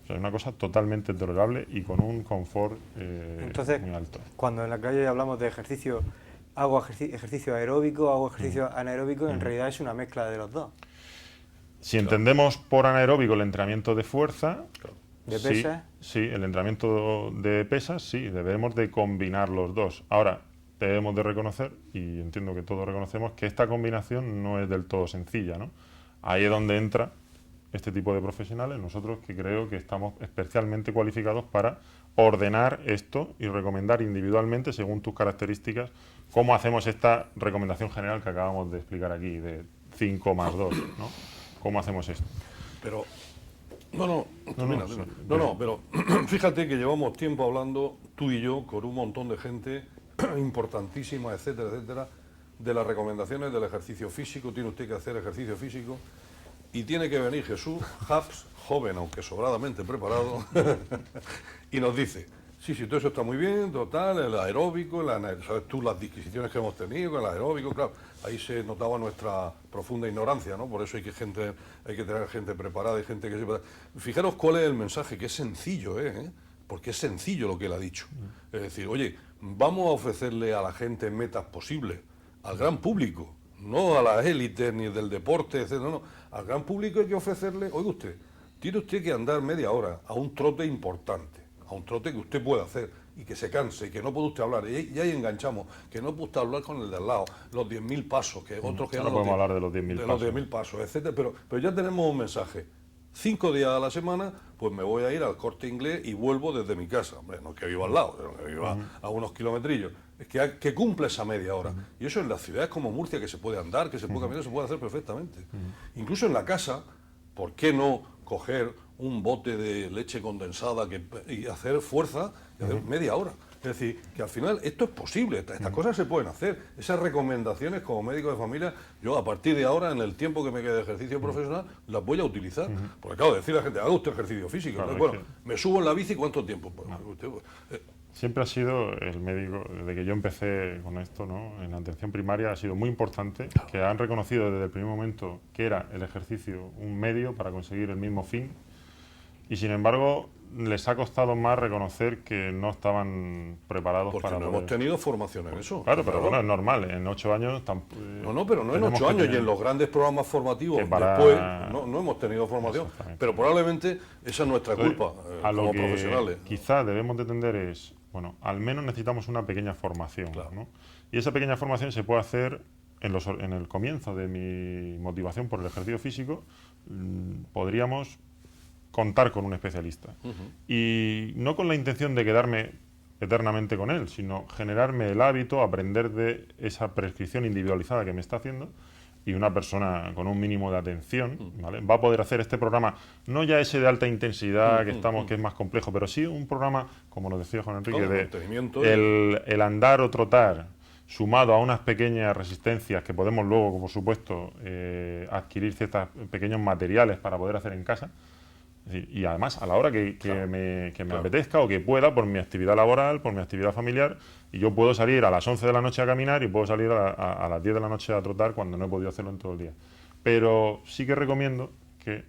O sea, es una cosa totalmente tolerable y con un confort Entonces, muy alto. Cuando en la calle hablamos de ejercicio, hago ejercicio aeróbico, hago ejercicio anaeróbico, en realidad es una mezcla de los dos. Si entendemos por anaeróbico el entrenamiento de fuerza, ¿De pesas? Sí, el entrenamiento de pesas, sí, debemos de combinar los dos. Ahora, debemos de reconocer, y entiendo que todos reconocemos, que esta combinación no es del todo sencilla, ¿no? Ahí es donde entra este tipo de profesionales, nosotros que creo que estamos especialmente cualificados para ordenar esto y recomendar individualmente, según tus características, cómo hacemos esta recomendación general que acabamos de explicar aquí, de 5 más 2, ¿no? ¿Cómo hacemos esto? Pero, sí. pero fíjate que llevamos tiempo hablando, tú y yo, con un montón de gente importantísima, etcétera, etcétera, de las recomendaciones del ejercicio físico. Tiene usted que hacer ejercicio físico y tiene que venir Jesús Haps, joven, aunque sobradamente preparado, y nos dice: sí, todo eso está muy bien, total, el aeróbico, sabes tú las disquisiciones que hemos tenido con el aeróbico, claro, ahí se notaba nuestra profunda ignorancia, ¿no? Por eso hay que tener gente preparada y gente que sepa. Fijaros cuál es el mensaje, que es sencillo, porque es sencillo lo que él ha dicho. Es decir, oye, vamos a ofrecerle a la gente metas posibles, al gran público, no a las élites ni del deporte, etc. No, al gran público hay que ofrecerle, oiga usted, tiene usted que andar media hora a un trote importante, a un trote que usted pueda hacer y que se canse, y que no puede usted hablar, y ahí enganchamos, que no puede usted hablar con el de al lado, los 10.000 pasos, que otros que no podemos hablar de los 10.000 pasos. De los 10.000 pasos, etcétera, pero ya tenemos un mensaje. 5 días a la semana, pues me voy a ir al Corte Inglés y vuelvo desde mi casa. Hombre, no es que viva al lado, sino que viva a unos kilometrillos. Es que cumple esa media hora. Y eso en las ciudades como Murcia, que se puede andar, que se puede caminar, se puede hacer perfectamente. Incluso en la casa, ¿por qué no coger un bote de leche condensada y hacer fuerza y hacer media hora? Es decir, que al final esto es posible, estas cosas se pueden hacer. Esas recomendaciones como médico de familia, yo a partir de ahora, en el tiempo que me quede de ejercicio profesional, las voy a utilizar. Porque acabo de decir a la gente, haga usted ejercicio físico. Claro, Entonces, bueno, me subo en la bici, ¿cuánto tiempo? Pues, Siempre ha sido el médico, desde que yo empecé con esto, ¿no?, en la atención primaria, ha sido muy importante que han reconocido desde el primer momento que era el ejercicio un medio para conseguir el mismo fin, y sin embargo les ha costado más reconocer que no estaban preparados porque para no hemos tenido formación en eso. Claro, pero bueno, es normal, en 8 años... pero no en 8 años, y en los grandes programas formativos después no hemos tenido formación, pero probablemente esa es nuestra culpa como profesionales. Quizá debemos de tender es, bueno, al menos necesitamos una pequeña formación, Claro. ¿no? Y esa pequeña formación se puede hacer en el comienzo de mi motivación por el ejercicio físico. Podríamos contar con un especialista. Y no con la intención de quedarme eternamente con él, sino generarme el hábito, aprender de esa prescripción individualizada que me está haciendo, y una persona con un mínimo de atención, ¿vale?, va a poder hacer este programa, no ya ese de alta intensidad que es más complejo, pero sí un programa, como lo decía Juan Enrique, el andar o trotar, sumado a unas pequeñas resistencias que podemos luego, por supuesto, adquirir ciertos pequeños materiales para poder hacer en casa, Es decir, y además a la hora que me apetezca o que pueda, por mi actividad laboral, por mi actividad familiar, y yo puedo salir a las 11 de la noche a caminar y puedo salir a las 10 de la noche a trotar cuando no he podido hacerlo en todo el día. Pero sí que recomiendo que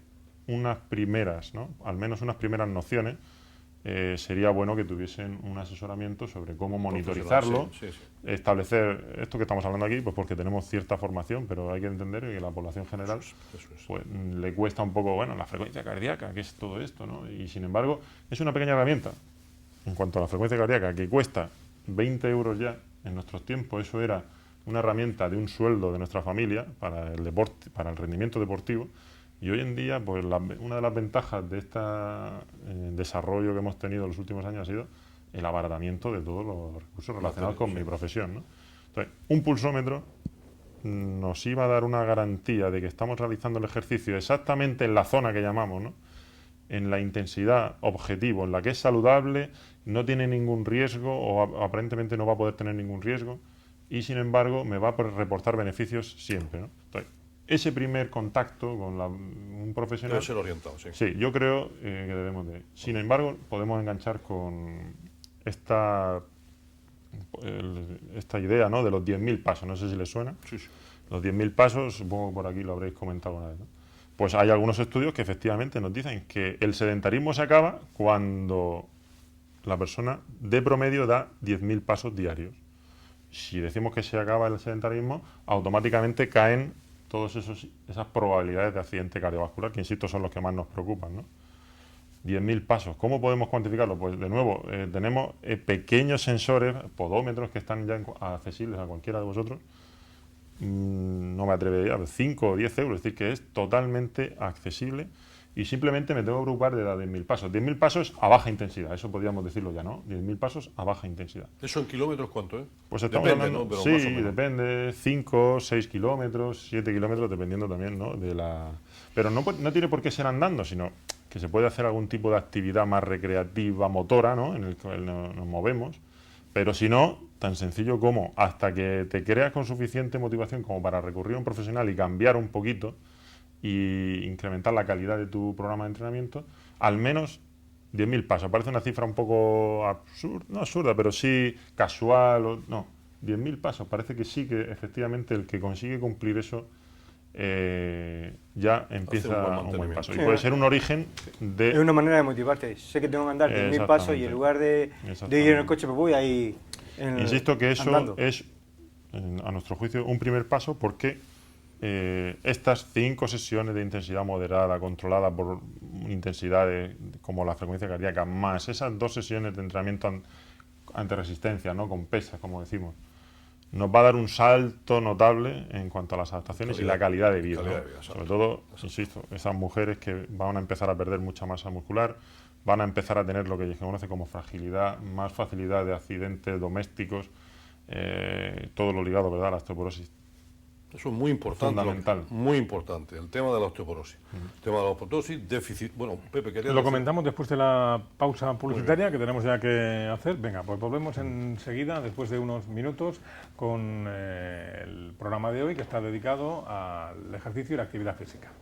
unas primeras, ¿no? Al menos unas primeras nociones, sería bueno que tuviesen un asesoramiento sobre cómo monitorizarlo, sí, sí. establecer esto que estamos hablando aquí, pues porque tenemos cierta formación, pero hay que entender que la población general Eso es. pues, le cuesta un poco, bueno, la frecuencia cardíaca, que es todo esto, ¿no? Y sin embargo, es una pequeña herramienta. En cuanto a la frecuencia cardíaca, que cuesta 20 euros ya, en nuestros tiempos eso era una herramienta de un sueldo de nuestra familia para el deporte, para el rendimiento deportivo. Y hoy en día, pues una de las ventajas de este desarrollo que hemos tenido en los últimos años ha sido el abaratamiento de todos los recursos relacionados con mi profesión, ¿no? Entonces, un pulsómetro nos iba a dar una garantía de que estamos realizando el ejercicio exactamente en la zona que llamamos, ¿no? En la intensidad objetivo, en la que es saludable, no tiene ningún riesgo o aparentemente no va a poder tener ningún riesgo y sin embargo me va a reportar beneficios siempre, ¿no? Entonces, ese primer contacto con un profesional... Debe ser orientado, sí. Sí, yo creo que debemos de... Sin embargo, podemos enganchar con esta idea, ¿no? De los 10.000 pasos, no sé si les suena. Sí, sí. Los 10.000 pasos, supongo que por aquí lo habréis comentado una vez, ¿no? Pues hay algunos estudios que efectivamente nos dicen que el sedentarismo se acaba cuando la persona de promedio da 10.000 pasos diarios. Si decimos que se acaba el sedentarismo, automáticamente caen todas esas probabilidades de accidente cardiovascular, que insisto son los que más nos preocupan, ¿no? 10.000 pasos. ¿Cómo podemos cuantificarlo? Pues de nuevo, tenemos pequeños sensores, podómetros que están ya accesibles a cualquiera de vosotros. No me atrevería, 5 o 10 euros, es decir, que es totalmente accesible y simplemente me tengo que preocupar de dar 10.000 pasos. 10.000 pasos a baja intensidad, eso podríamos decirlo ya, ¿no? 10.000 pasos a baja intensidad. ¿Eso en kilómetros cuánto es? Pues estamos Depende, hablando, ¿no? Pero sí, más o menos. depende, 5, 6 kilómetros, 7 kilómetros, dependiendo también, ¿no? Pero no tiene por qué ser andando, sino que se puede hacer algún tipo de actividad más recreativa, motora, ¿no? En el que nos movemos. Pero si no, tan sencillo como hasta que te creas con suficiente motivación como para recurrir a un profesional y cambiar un poquito y incrementar la calidad de tu programa de entrenamiento, al menos 10.000 pasos. Parece una cifra un poco absurda, no absurda, pero sí casual. No, 10.000 pasos. Parece que sí que efectivamente el que consigue cumplir eso ya empieza un buen paso. Y puede ser un origen de... Es una manera de motivarte. Sé que tengo que andar 10.000 pasos y en lugar de ir en el coche, pues voy ahí. Insisto que eso andando. es, a nuestro juicio, un primer paso porque estas 5 sesiones de intensidad moderada, controlada por intensidades como la frecuencia cardíaca, más esas 2 sesiones de entrenamiento ante resistencia, ¿no? Con pesas, como decimos, nos va a dar un salto notable en cuanto a las adaptaciones y la calidad de vida. ¿No? Sobre todo, insisto, esas mujeres que van a empezar a perder mucha masa muscular, van a empezar a tener lo que se conoce como fragilidad, más facilidad de accidentes domésticos, todo lo ligado, ¿verdad?, a la osteoporosis. Eso es muy importante. Fundamental. Muy importante, el tema de la osteoporosis. El tema de la osteoporosis, déficit... Bueno, Pepe, quería Lo comentamos después de la pausa publicitaria que tenemos ya que hacer. Venga, pues volvemos enseguida, después de unos minutos, con el programa de hoy que está dedicado al ejercicio y la actividad física.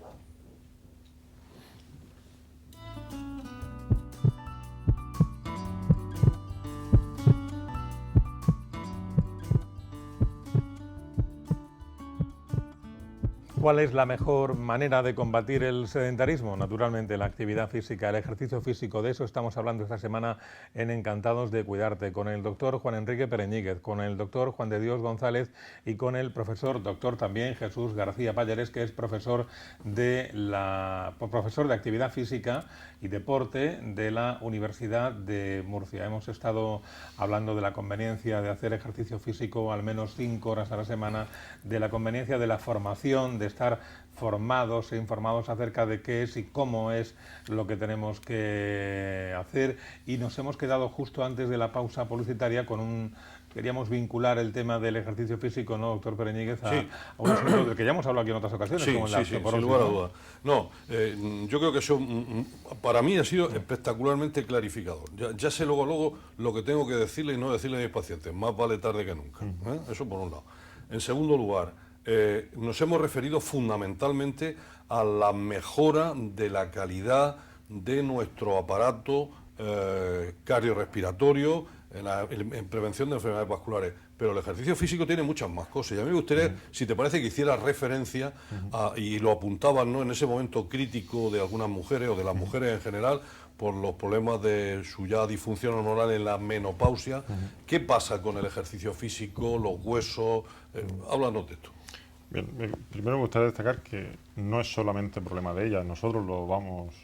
¿Cuál es la mejor manera de combatir el sedentarismo? Naturalmente, la actividad física, el ejercicio físico. De eso estamos hablando esta semana en Encantados de Cuidarte, con el doctor Juan Enrique Pereñíguez, con el doctor Juan de Dios González y con el profesor doctor también Jesús García Pallares, que es profesor de actividad física y deporte de la Universidad de Murcia. Hemos estado hablando de la conveniencia de hacer ejercicio físico al menos 5 horas a la semana, de la conveniencia de la formación, de estar formados e informados acerca de qué es y cómo es lo que tenemos que hacer, y nos hemos quedado justo antes de la pausa publicitaria con queríamos vincular el tema del ejercicio físico, ¿no, doctor Pereñíguez? Sí. A un asunto del que ya hemos hablado aquí en otras ocasiones, Sí, como la sin osteoporosis, lugar a ¿no? dudas. No, yo creo que eso para mí ha sido espectacularmente clarificador. Ya sé luego lo que tengo que decirle y no decirle a mis pacientes. Más vale tarde que nunca. Eso por un lado. En segundo lugar, nos hemos referido fundamentalmente a la mejora de la calidad de nuestro aparato cardiorrespiratorio, en prevención de enfermedades vasculares. Pero el ejercicio físico tiene muchas más cosas. Y a mí me gustaría, si te parece, que hiciera referencia y lo apuntaban, ¿no?, en ese momento crítico de algunas mujeres o de las mujeres en general, por los problemas de su ya disfunción hormonal en la menopausia. ¿Qué pasa con el ejercicio físico, los huesos? Háblanos de esto. Bien, primero me gustaría destacar que no es solamente problema de ella, nosotros lo vamos,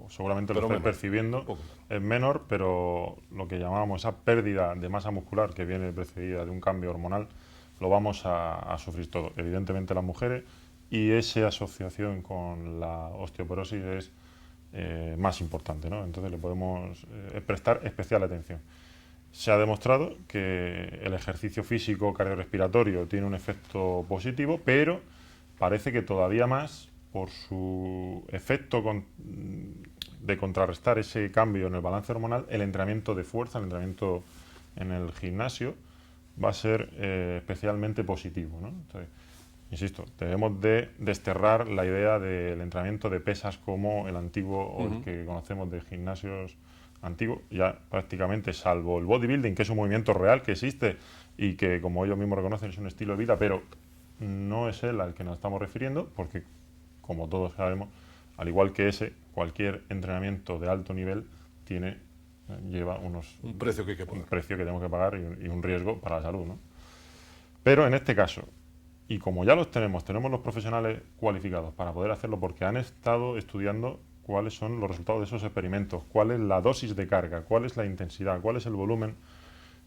seguramente lo estáis percibiendo, es menor, pero lo que llamábamos esa pérdida de masa muscular que viene precedida de un cambio hormonal, lo vamos a sufrir todo, evidentemente las mujeres, y esa asociación con la osteoporosis es más importante, ¿no? Entonces le podemos prestar especial atención. Se ha demostrado que el ejercicio físico cardiorrespiratorio tiene un efecto positivo, pero parece que todavía más por su efecto de contrarrestar ese cambio en el balance hormonal, el entrenamiento de fuerza, el entrenamiento en el gimnasio, va a ser especialmente positivo, ¿no? Entonces, insisto, debemos de desterrar la idea del entrenamiento de pesas como el antiguo o el que conocemos de gimnasios antiguo, ya prácticamente, salvo el bodybuilding, que es un movimiento real que existe y que, como ellos mismos reconocen, es un estilo de vida, pero no es él al que nos estamos refiriendo, porque, como todos sabemos, al igual que ese, cualquier entrenamiento de alto nivel lleva un precio que hay que pagar. Un precio que tenemos que pagar y un riesgo para la salud, ¿no? Pero en este caso, y como ya tenemos los profesionales cualificados para poder hacerlo, porque han estado estudiando cuáles son los resultados de esos experimentos, cuál es la dosis de carga, cuál es la intensidad, cuál es el volumen,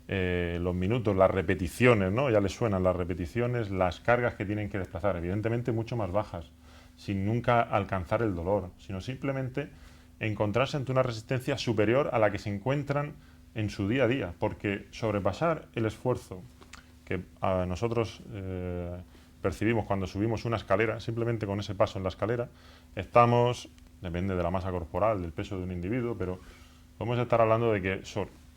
los minutos, las repeticiones, ¿no? Ya les suenan las repeticiones, las cargas que tienen que desplazar, evidentemente mucho más bajas, sin nunca alcanzar el dolor, sino simplemente encontrarse ante una resistencia superior a la que se encuentran en su día a día, porque sobrepasar el esfuerzo que a nosotros percibimos cuando subimos una escalera, simplemente con ese paso en la escalera, depende de la masa corporal, del peso de un individuo, pero podemos estar hablando de que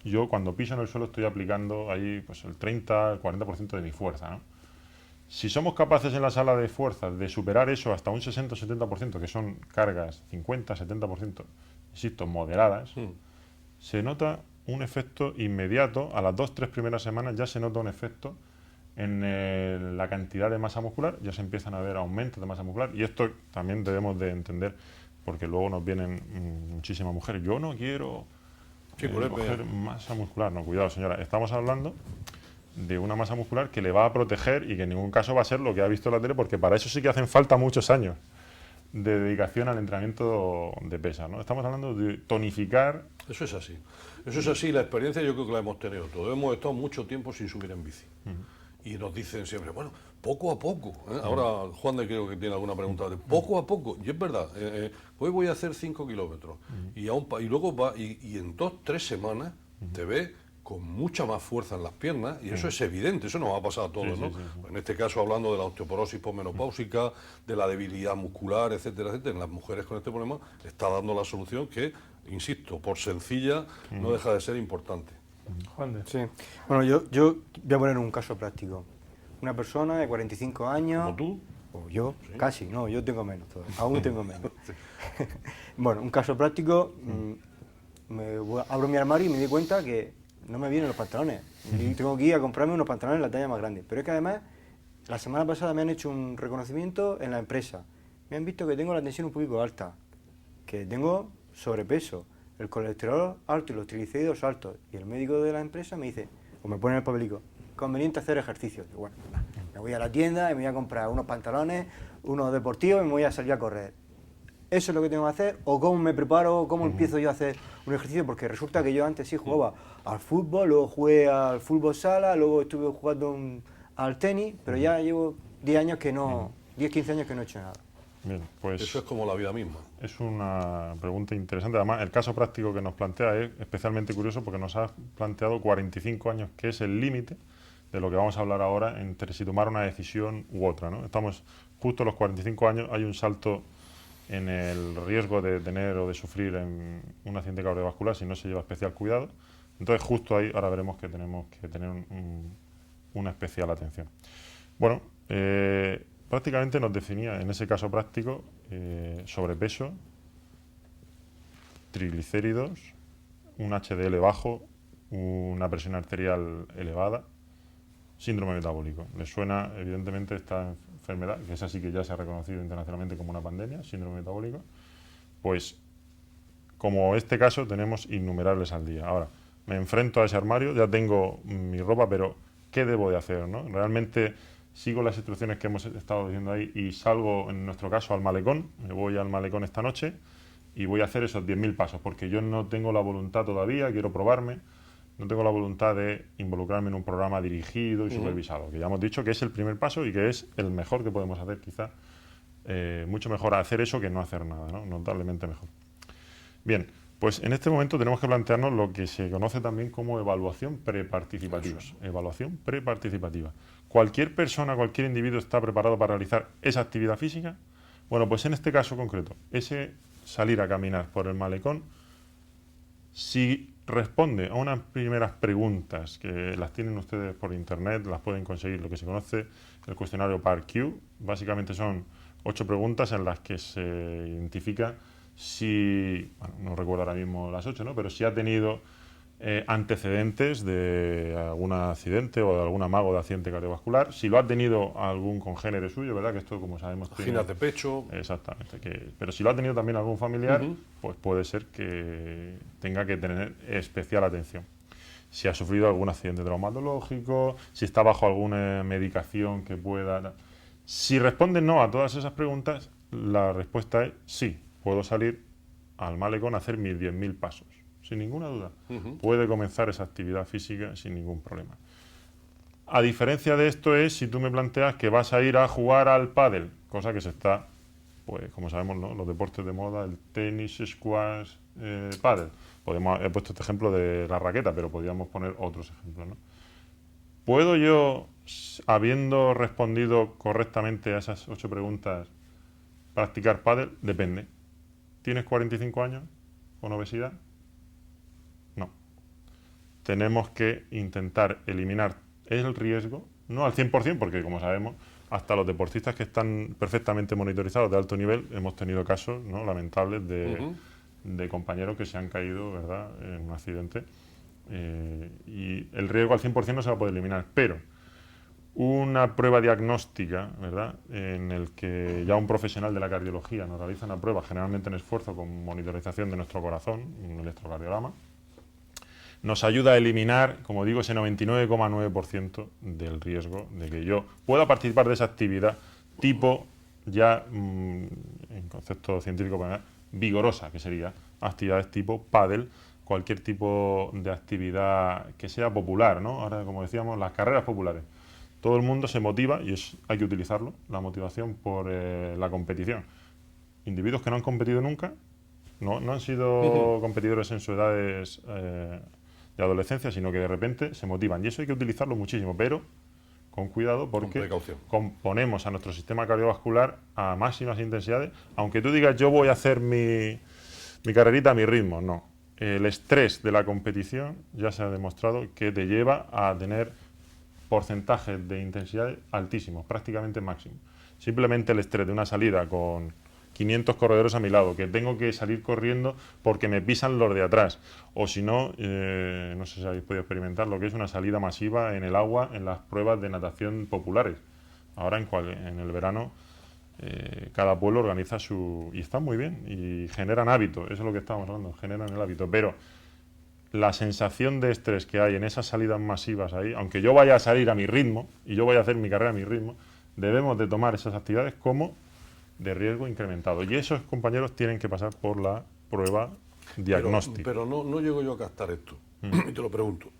yo cuando piso en el suelo estoy aplicando ahí pues el 30, el 40% de mi fuerza, ¿no? Si somos capaces en la sala de fuerzas de superar eso hasta un 60 o 70%, que son cargas 50, 70%, insisto, moderadas, se nota un efecto inmediato. A las 2-3 primeras semanas ya se nota un efecto en la cantidad de masa muscular, ya se empiezan a ver aumentos de masa muscular, y esto también debemos de entender, porque luego nos vienen muchísimas mujeres, yo no quiero coger masa muscular. No, cuidado señora, estamos hablando de una masa muscular que le va a proteger y que en ningún caso va a ser lo que ha visto en la tele, porque para eso sí que hacen falta muchos años de dedicación al entrenamiento de pesas, ¿no? Estamos hablando de tonificar. Eso es así. Eso es así. La experiencia yo creo que la hemos tenido todos. Hemos estado mucho tiempo sin subir en bici. Y nos dicen siempre, bueno, poco a poco. Ahora Juan de creo que tiene alguna pregunta. Poco a poco. Y es verdad. Hoy voy a hacer 5 kilómetros. Y luego va, y en 2-3 semanas te ves con mucha más fuerza en las piernas, y eso es evidente, eso nos ha pasado a todos, ¿no? Sí. En este caso hablando de la osteoporosis posmenopáusica, de la debilidad muscular, etcétera, etcétera. En las mujeres con este problema está dando la solución que, insisto, por sencilla, no deja de ser importante. Juan de. Sí. Bueno, yo voy a poner un caso práctico. Una persona de 45 años... ¿Como tú? O yo, sí. Casi, no, yo tengo menos todavía, aún tengo menos. Sí. Bueno, un caso práctico, abro mi armario y me di cuenta que no me vienen los pantalones. Y tengo que ir a comprarme unos pantalones en la talla más grande. Pero es que además, la semana pasada me han hecho un reconocimiento en la empresa. Me han visto que tengo la tensión un poquito alta, que tengo sobrepeso, el colesterol alto y los triglicéridos altos. Y el médico de la empresa me dice, o me pone en el papelico, conveniente hacer ejercicio. Y bueno, me voy a la tienda y me voy a comprar unos pantalones, unos deportivos y me voy a salir a correr. ¿Eso es lo que tengo que hacer? ¿O cómo me preparo? ¿Cómo empiezo yo a hacer un ejercicio? Porque resulta que yo antes sí jugaba al fútbol, luego jugué al fútbol sala, luego estuve jugando al tenis, pero ya llevo 10 años que no, 10-15 años que no he hecho nada. Bien, pues eso es como la vida misma. Es una pregunta interesante. Además, el caso práctico que nos plantea es especialmente curioso porque nos ha planteado 45 años, que es el límite de lo que vamos a hablar ahora entre si tomar una decisión u otra, ¿no? Estamos justo a los 45 años, hay un salto en el riesgo de tener o de sufrir en un accidente cardiovascular si no se lleva especial cuidado. Entonces, justo ahí ahora veremos que tenemos que tener una especial atención. Bueno, prácticamente nos definía en ese caso práctico sobrepeso, triglicéridos, un HDL bajo, una presión arterial elevada, síndrome metabólico. ¿Les suena evidentemente esta enfermedad, que es así que ya se ha reconocido internacionalmente como una pandemia, síndrome metabólico? Pues como este caso tenemos innumerables al día. Ahora, me enfrento a ese armario, ya tengo mi ropa, pero ¿qué debo de hacer, no? Realmente sigo las instrucciones que hemos estado diciendo ahí y salgo, en nuestro caso, al malecón. Me voy al malecón esta noche y voy a hacer esos 10.000 pasos, porque yo no tengo la voluntad todavía, quiero probarme, no tengo la voluntad de involucrarme en un programa dirigido y supervisado, que ya hemos dicho que es el primer paso y que es el mejor que podemos hacer, quizá. Mucho mejor hacer eso que no hacer nada, ¿no? Notablemente mejor. Bien, pues en este momento tenemos que plantearnos lo que se conoce también como evaluación preparticipativa. Evaluación preparticipativa. ¿Cualquier persona, cualquier individuo está preparado para realizar esa actividad física? Bueno, pues en este caso concreto, ese salir a caminar por el malecón, si responde a unas primeras preguntas que las tienen ustedes por internet, las pueden conseguir, lo que se conoce el cuestionario PAR-Q, básicamente son 8 preguntas en las que se identifica si, bueno, no recuerdo ahora mismo las 8, ¿no? Pero si ha tenido antecedentes de algún accidente o de algún amago de accidente cardiovascular, si lo ha tenido algún congénere suyo, ¿verdad? Que esto, como sabemos, Anginas de pecho. Exactamente. Pero si lo ha tenido también algún familiar, pues puede ser que tenga que tener especial atención. Si ha sufrido algún accidente traumatológico, si está bajo alguna medicación que pueda... Si responde no a todas esas preguntas, la respuesta es sí, puedo salir al malecón a hacer mis 10.000 pasos, sin ninguna duda. Puede comenzar esa actividad física sin ningún problema. A diferencia de esto es si tú me planteas que vas a ir a jugar al pádel, cosa que se está, pues como sabemos, ¿no? Los deportes de moda, el tenis, squash, pádel. He puesto este ejemplo de la raqueta, pero podríamos poner otros ejemplos, ¿no? ¿Puedo yo, habiendo respondido correctamente a esas 8 preguntas, practicar pádel? Depende. ¿Tienes 45 años con obesidad? No. Tenemos que intentar eliminar el riesgo, no al 100%, porque como sabemos, hasta los deportistas que están perfectamente monitorizados de alto nivel, hemos tenido casos, ¿no?, lamentables de compañeros que se han caído, ¿verdad?, en un accidente. Y el riesgo al 100% no se va a poder eliminar, pero una prueba diagnóstica, ¿verdad?, en el que ya un profesional de la cardiología nos realiza una prueba, generalmente en esfuerzo, con monitorización de nuestro corazón, un electrocardiograma, nos ayuda a eliminar, como digo, ese 99,9% del riesgo de que yo pueda participar de esa actividad tipo ya, en concepto científico, vigorosa, que sería actividades tipo pádel, cualquier tipo de actividad que sea popular, ¿no? Ahora, como decíamos, las carreras populares. Todo el mundo se motiva, y hay que utilizarlo, la motivación por la competición. Individuos que no han competido nunca, no han sido competidores en sus edades de adolescencia, sino que de repente se motivan. Y eso hay que utilizarlo muchísimo, pero con cuidado, porque componemos a nuestro sistema cardiovascular a máximas intensidades. Aunque tú digas, yo voy a hacer mi carrerita a mi ritmo, no. El estrés de la competición ya se ha demostrado que te lleva a tener porcentajes de intensidad altísimos, prácticamente máximos. Simplemente el estrés de una salida con 500 corredores a mi lado, que tengo que salir corriendo porque me pisan los de atrás, o si no, no sé si habéis podido experimentar lo que es una salida masiva en el agua en las pruebas de natación populares. Ahora en el verano cada pueblo organiza su... y está muy bien, y generan hábito, eso es lo que estábamos hablando, generan el hábito, pero la sensación de estrés que hay en esas salidas masivas ahí, aunque yo vaya a salir a mi ritmo, y yo voy a hacer mi carrera a mi ritmo, debemos de tomar esas actividades como de riesgo incrementado. Y esos compañeros tienen que pasar por la prueba diagnóstica. Pero no llego yo a captar esto. Y te lo pregunto.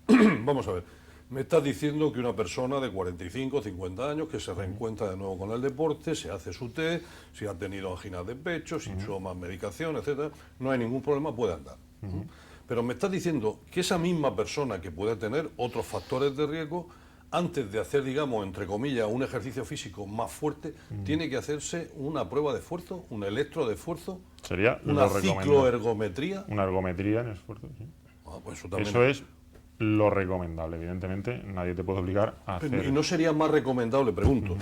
Vamos a ver. Me estás diciendo que una persona de 45, 50 años que se reencuentra de nuevo con el deporte, se hace su test, si ha tenido anginas de pecho, si toma medicación, etcétera, no hay ningún problema, puede andar. Pero me estás diciendo que esa misma persona que puede tener otros factores de riesgo, antes de hacer, digamos, entre comillas, un ejercicio físico más fuerte, tiene que hacerse una prueba de esfuerzo, un electro de esfuerzo, sería una cicloergometría. Una ergometría en esfuerzo, sí. Pues eso también. Eso es lo recomendable, evidentemente, nadie te puede obligar a hacer... ¿Y no sería más recomendable, pregunto,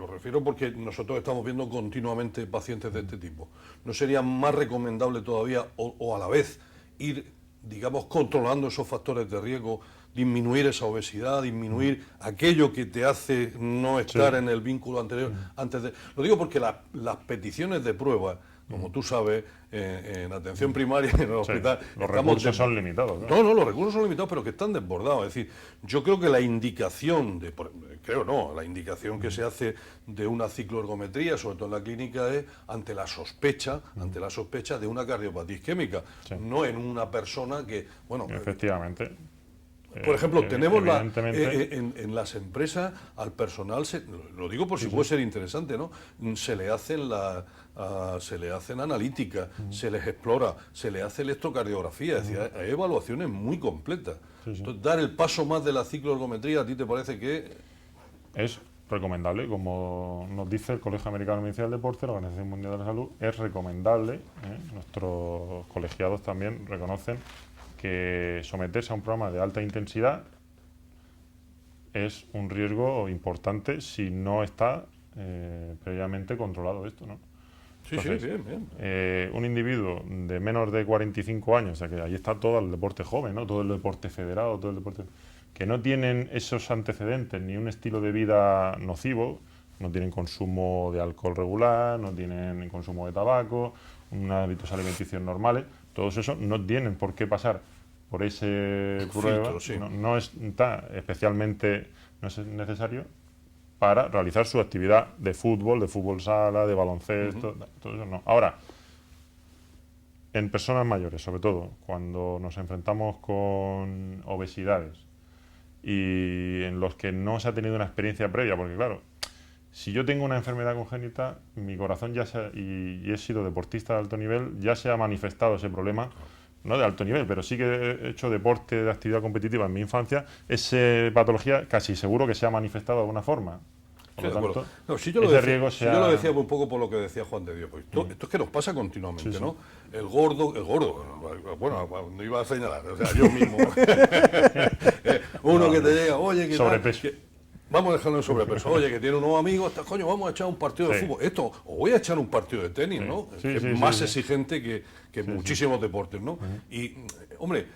lo refiero porque nosotros estamos viendo continuamente pacientes de este tipo. ¿No sería más recomendable todavía o a la vez ir, digamos, controlando esos factores de riesgo, disminuir esa obesidad, disminuir aquello que te hace no estar en el vínculo anterior antes de... Lo digo porque las peticiones de prueba, como tú sabes, en atención primaria en el hospital... Los recursos son limitados, ¿no? No, los recursos son limitados, pero que están desbordados. Es decir, yo creo que la indicación, la indicación que se hace de una cicloergometría, sobre todo en la clínica, es ante la sospecha de una cardiopatía isquémica, no en una persona que, bueno... Efectivamente. Por ejemplo, tenemos evidentemente... en las empresas al personal, lo digo por si puede ser interesante, ¿no? Se le hacen analíticas, se les explora, se le hace electrocardiografía, es decir, hay evaluaciones muy completas. Entonces, dar el paso más de la cicloergometría, ¿a ti te parece que...? Es recomendable, como nos dice el Colegio Americano de Medicina del Deporte, la Organización Mundial de la Salud, es recomendable, nuestros colegiados también reconocen que someterse a un programa de alta intensidad es un riesgo importante si no está previamente controlado esto, ¿no? Entonces, bien. Un individuo de menos de 45 años, o sea que ahí está todo el deporte joven, ¿no? Todo el deporte federado, todo el deporte que no tienen esos antecedentes ni un estilo de vida nocivo, no tienen consumo de alcohol regular, no tienen consumo de tabaco, unos hábitos alimenticios normales, todos esos no tienen por qué pasar por ese prueba, no es necesario para realizar su actividad de fútbol sala, de baloncesto, todo eso no. Ahora, en personas mayores, sobre todo, cuando nos enfrentamos con obesidades y en los que no se ha tenido una experiencia previa, porque claro, si yo tengo una enfermedad congénita, mi corazón y he sido deportista de alto nivel, ya se ha manifestado ese problema, no de alto nivel, pero sí que he hecho deporte de actividad competitiva en mi infancia, esa patología casi seguro que se ha manifestado de alguna forma. Por lo tanto, yo lo decía un poco por lo que decía Juan de Dios, pues esto es que nos pasa continuamente, ¿no? El gordo, bueno, no iba a señalar, o sea, yo mismo, uno que te llega, oye, que sobrepeso. Vamos a dejarlo en sobrepeso. Oye, que tiene unos amigos, coño, vamos a echar un partido de fútbol. O voy a echar un partido de tenis, ¿no? Es más exigente que muchísimos deportes, ¿no? Y, hombre,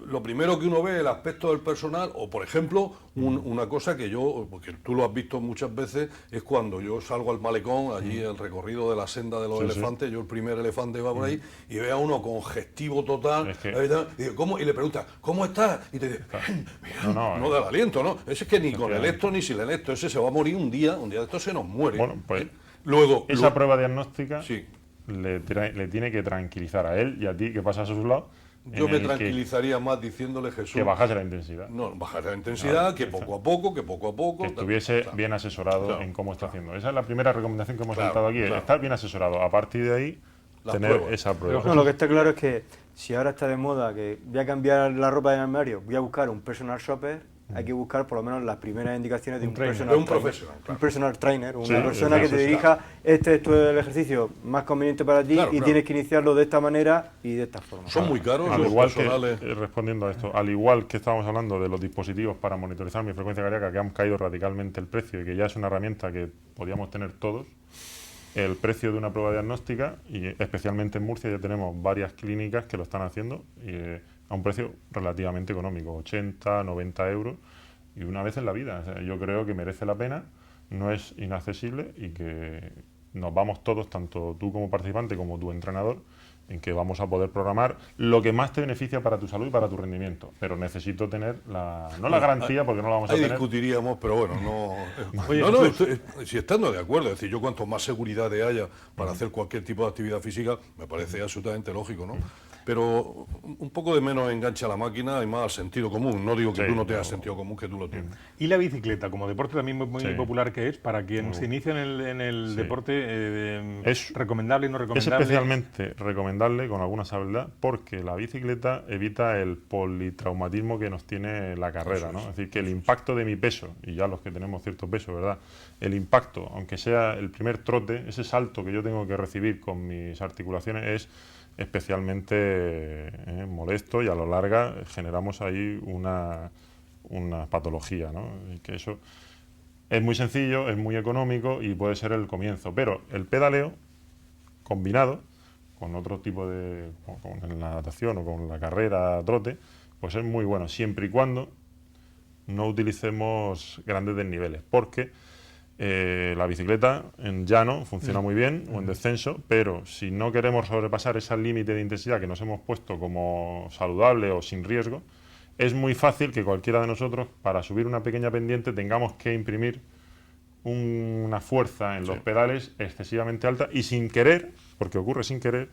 lo primero que uno ve, el aspecto del personal, o por ejemplo, una cosa que porque tú lo has visto muchas veces, es cuando yo salgo al malecón, allí el recorrido de la senda de los elefantes, yo el primer elefante va por ahí, y ve a uno congestivo total, y, digo, y le pregunta, ¿cómo estás? Y te dice, no da el aliento, ¿no? Ese es que ni con el electro ni sin el electro, ese se va a morir un día de esto se nos muere. Bueno, pues luego esa prueba diagnóstica le tiene que tranquilizar a él y a ti que pasas a su lado. Yo me tranquilizaría más diciéndole, Jesús, que bajase la intensidad. No, bajase la intensidad, que poco a poco. Que estuviese bien asesorado en cómo está haciendo. Esa es la primera recomendación que hemos saltado aquí, estar bien asesorado. A partir de ahí, tener esa prueba. No, lo que está claro es que si ahora está de moda que voy a cambiar la ropa del armario, voy a buscar un personal shopper, hay que buscar por lo menos las primeras indicaciones de un personal trainer, una persona que te dirija, este es el ejercicio más conveniente para ti y tienes que iniciarlo de esta manera y de esta forma. Son muy caros al los igual personales. Que, respondiendo a esto, al igual que estábamos hablando de los dispositivos para monitorizar mi frecuencia cardíaca, que han caído radicalmente el precio y que ya es una herramienta que podíamos tener todos, el precio de una prueba diagnóstica, y especialmente en Murcia ya tenemos varias clínicas que lo están haciendo, a un precio relativamente económico, 80, 90 euros, y una vez en la vida. O sea, yo creo que merece la pena, no es inaccesible y que nos vamos todos, tanto tú como participante como tu entrenador, en que vamos a poder programar lo que más te beneficia para tu salud y para tu rendimiento. Pero necesito tener la garantía, porque no la vamos a tener. Discutiríamos, pero bueno, si estando de acuerdo, es decir, yo cuanto más seguridad haya para hacer cualquier tipo de actividad física, me parece absolutamente lógico, ¿no? Pero un poco de menos engancha a la máquina y más al sentido común. No digo que tú no tengas sentido común, que tú lo tienes. Y la bicicleta, como deporte también muy popular que es, para quien se inicia en el deporte, ¿es recomendable y no recomendable? Es especialmente recomendable, con alguna salvedad, porque la bicicleta evita el politraumatismo que nos tiene la carrera, ¿no? Es decir, que el impacto de mi peso, y ya los que tenemos cierto peso, ¿verdad? El impacto, aunque sea el primer trote, ese salto que yo tengo que recibir con mis articulaciones es especialmente molesto, y a lo largo generamos ahí una patología, ¿no? Y que eso Es muy sencillo, es muy económico y puede ser el comienzo, pero el pedaleo combinado con otro tipo de, con la natación o con la carrera trote, pues es muy bueno, siempre y cuando no utilicemos grandes desniveles, porque la bicicleta en llano funciona muy bien o en descenso, pero si no queremos sobrepasar ese límite de intensidad que nos hemos puesto como saludable o sin riesgo, es muy fácil que cualquiera de nosotros, para subir una pequeña pendiente, tengamos que imprimir una fuerza en los pedales excesivamente alta y sin querer, porque ocurre sin querer,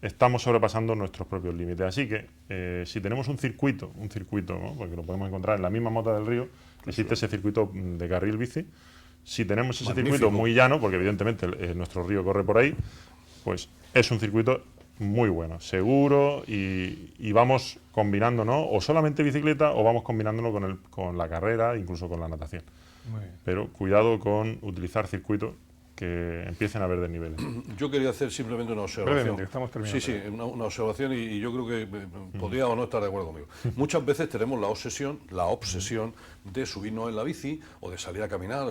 estamos sobrepasando nuestros propios límites. Así que si tenemos un circuito, ¿no? Porque lo podemos encontrar en la misma Mota del Río, existe ese circuito de carril bici. Si tenemos ese circuito muy llano, porque evidentemente nuestro río corre por ahí, pues es un circuito muy bueno, seguro y vamos combinando, ¿no? O solamente bicicleta o vamos combinándolo con la carrera, incluso con la natación. Muy bien. Pero cuidado con utilizar circuitos que empiecen a haber desniveles. Yo quería hacer simplemente una observación. Brevemente, estamos terminando. Sí, una observación y yo creo que podría o no estar de acuerdo conmigo. Muchas veces tenemos la obsesión de subirnos en la bici o de salir a caminar,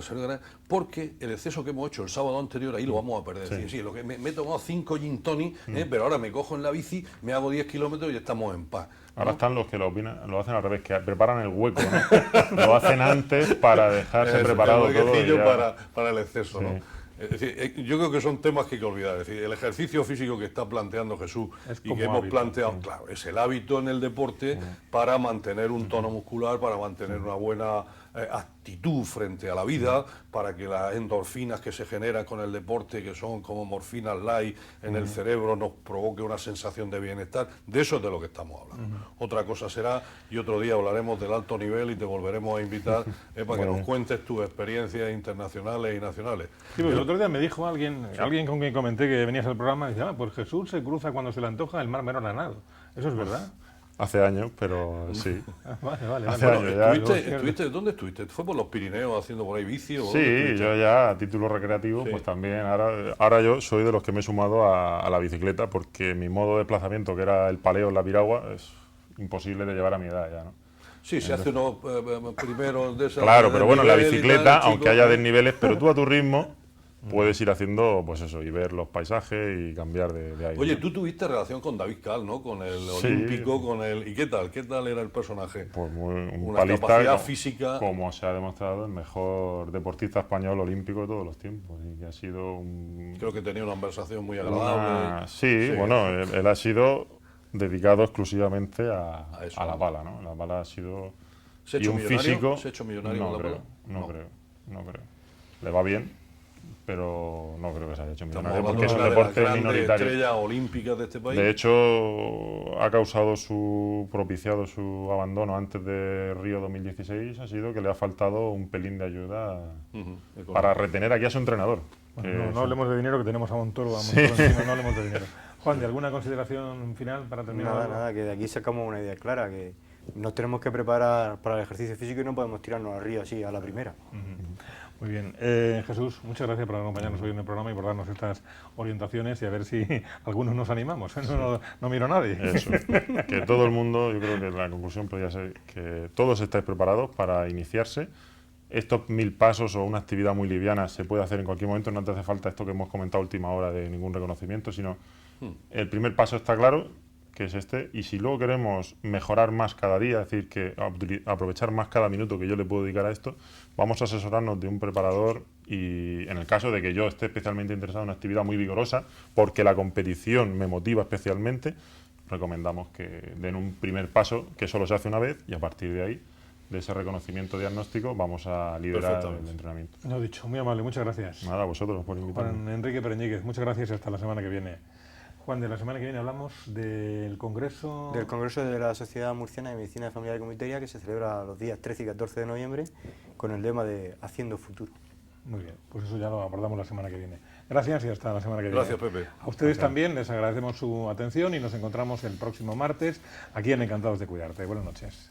porque el exceso que hemos hecho el sábado anterior ahí lo vamos a perder. Sí. Es decir, lo que me he tomado 5 gin tonic, pero ahora me cojo en la bici, me hago 10 kilómetros y estamos en paz. Ahora están los que lo hacen al revés, que preparan el hueco, ¿no? Lo hacen antes para dejarse preparado el todo. Y ya... para el exceso, Sí. ¿no? Es decir, yo creo que son temas que hay que olvidar. Es decir, el ejercicio físico que está planteando Jesús Es y como que hemos hábito, planteado, claro, es el hábito en el deporte para mantener un tono muscular, para mantener una buena actitud frente a la vida, para que las endorfinas que se generan con el deporte, que son como morfinas light en el cerebro, nos provoque una sensación de bienestar. De eso es de lo que estamos hablando. Otra cosa será, y otro día hablaremos del alto nivel y te volveremos a invitar para que nos cuentes tus experiencias internacionales y nacionales. Sí, pues el otro día me dijo alguien con quien comenté que venías al programa, y dice, pues Jesús se cruza cuando se le antoja el mar Menor a nado. ¿Eso es verdad? Hace años, pero sí. Vale. Hace Bueno, años ya. ¿Dónde estuviste? ¿Fue por los Pirineos haciendo por ahí bici? ¿O dónde Sí, estuviste? yo ya a título recreativo, Sí. pues también ahora yo soy de los que me he sumado a la bicicleta porque mi modo de desplazamiento, que era el paleo en la piragua, es imposible de llevar a mi edad ya, ¿no? Sí, se hace unos primeros de esas. Claro, pero bueno, la desnivel y bicicleta, tal, aunque chico, haya desniveles, pero tú a tu ritmo puedes ir haciendo, pues eso, y ver los paisajes y cambiar de aire. Oye, ¿no? tú tuviste relación con David Cal, ¿no? Con el Sí. olímpico, con el... ¿Y qué tal? ¿Qué tal era el personaje? Pues un Una palista, capacidad física. como se ha demostrado, el mejor deportista español olímpico de todos los tiempos. Y que ha sido un... Creo que tenía una conversación muy agradable. Sí, bueno, él ha sido dedicado exclusivamente a eso, la ¿no? pala, ¿no? La pala ha sido... ¿Se ha y hecho un millonario? físico... ¿Se ha hecho millonario no con la creo, pala? no creo. Le va bien, pero no creo que se haya hecho Estamos millonario, hablando porque es de un una de las deporte grandes minoritario. estrellas olímpicas de este país. De hecho, ha propiciado su abandono antes de Río 2016, ha sido que le ha faltado un pelín de ayuda Ujú, para retener aquí a su entrenador. Bueno, no hablemos de dinero, que tenemos a Montoro encima, no hablemos de dinero. Juan, ¿de alguna consideración final para terminar? Nada, que de aquí sacamos una idea clara, que nos tenemos que preparar para el ejercicio físico y no podemos tirarnos al río así a la primera. Muy bien. Jesús, muchas gracias por acompañarnos hoy en el programa y por darnos estas orientaciones y a ver si algunos nos animamos. No miro a nadie. Eso, que todo el mundo, yo creo que la conclusión podría ser que todos estáis preparados para iniciarse. Estos 1000 pasos o una actividad muy liviana se puede hacer en cualquier momento, no te hace falta esto que hemos comentado a última hora de ningún reconocimiento, sino el primer paso está claro, que es este, y si luego queremos mejorar más cada día, es decir, que aprovechar más cada minuto que yo le puedo dedicar a esto, vamos a asesorarnos de un preparador y en el caso de que yo esté especialmente interesado en una actividad muy vigorosa, porque la competición me motiva especialmente, recomendamos que den un primer paso que solo se hace una vez y a partir de ahí, de ese reconocimiento diagnóstico, vamos a liderar el entrenamiento. Lo dicho, muy amable, muchas gracias. Nada, a vosotros por invitarme. Juan Enrique Pereñíguez, muchas gracias y hasta la semana que viene. Juan, de la semana que viene hablamos del Congreso... Del Congreso de la Sociedad Murciana de Medicina Familiar y Comunitaria, que se celebra los días 13 y 14 de noviembre, con el lema de Haciendo Futuro. Muy bien, pues eso ya lo abordamos la semana que viene. Gracias y hasta la semana que viene. Gracias, Pepe. A ustedes también les agradecemos su atención y nos encontramos el próximo martes aquí en Encantados de Cuidarte. Buenas noches.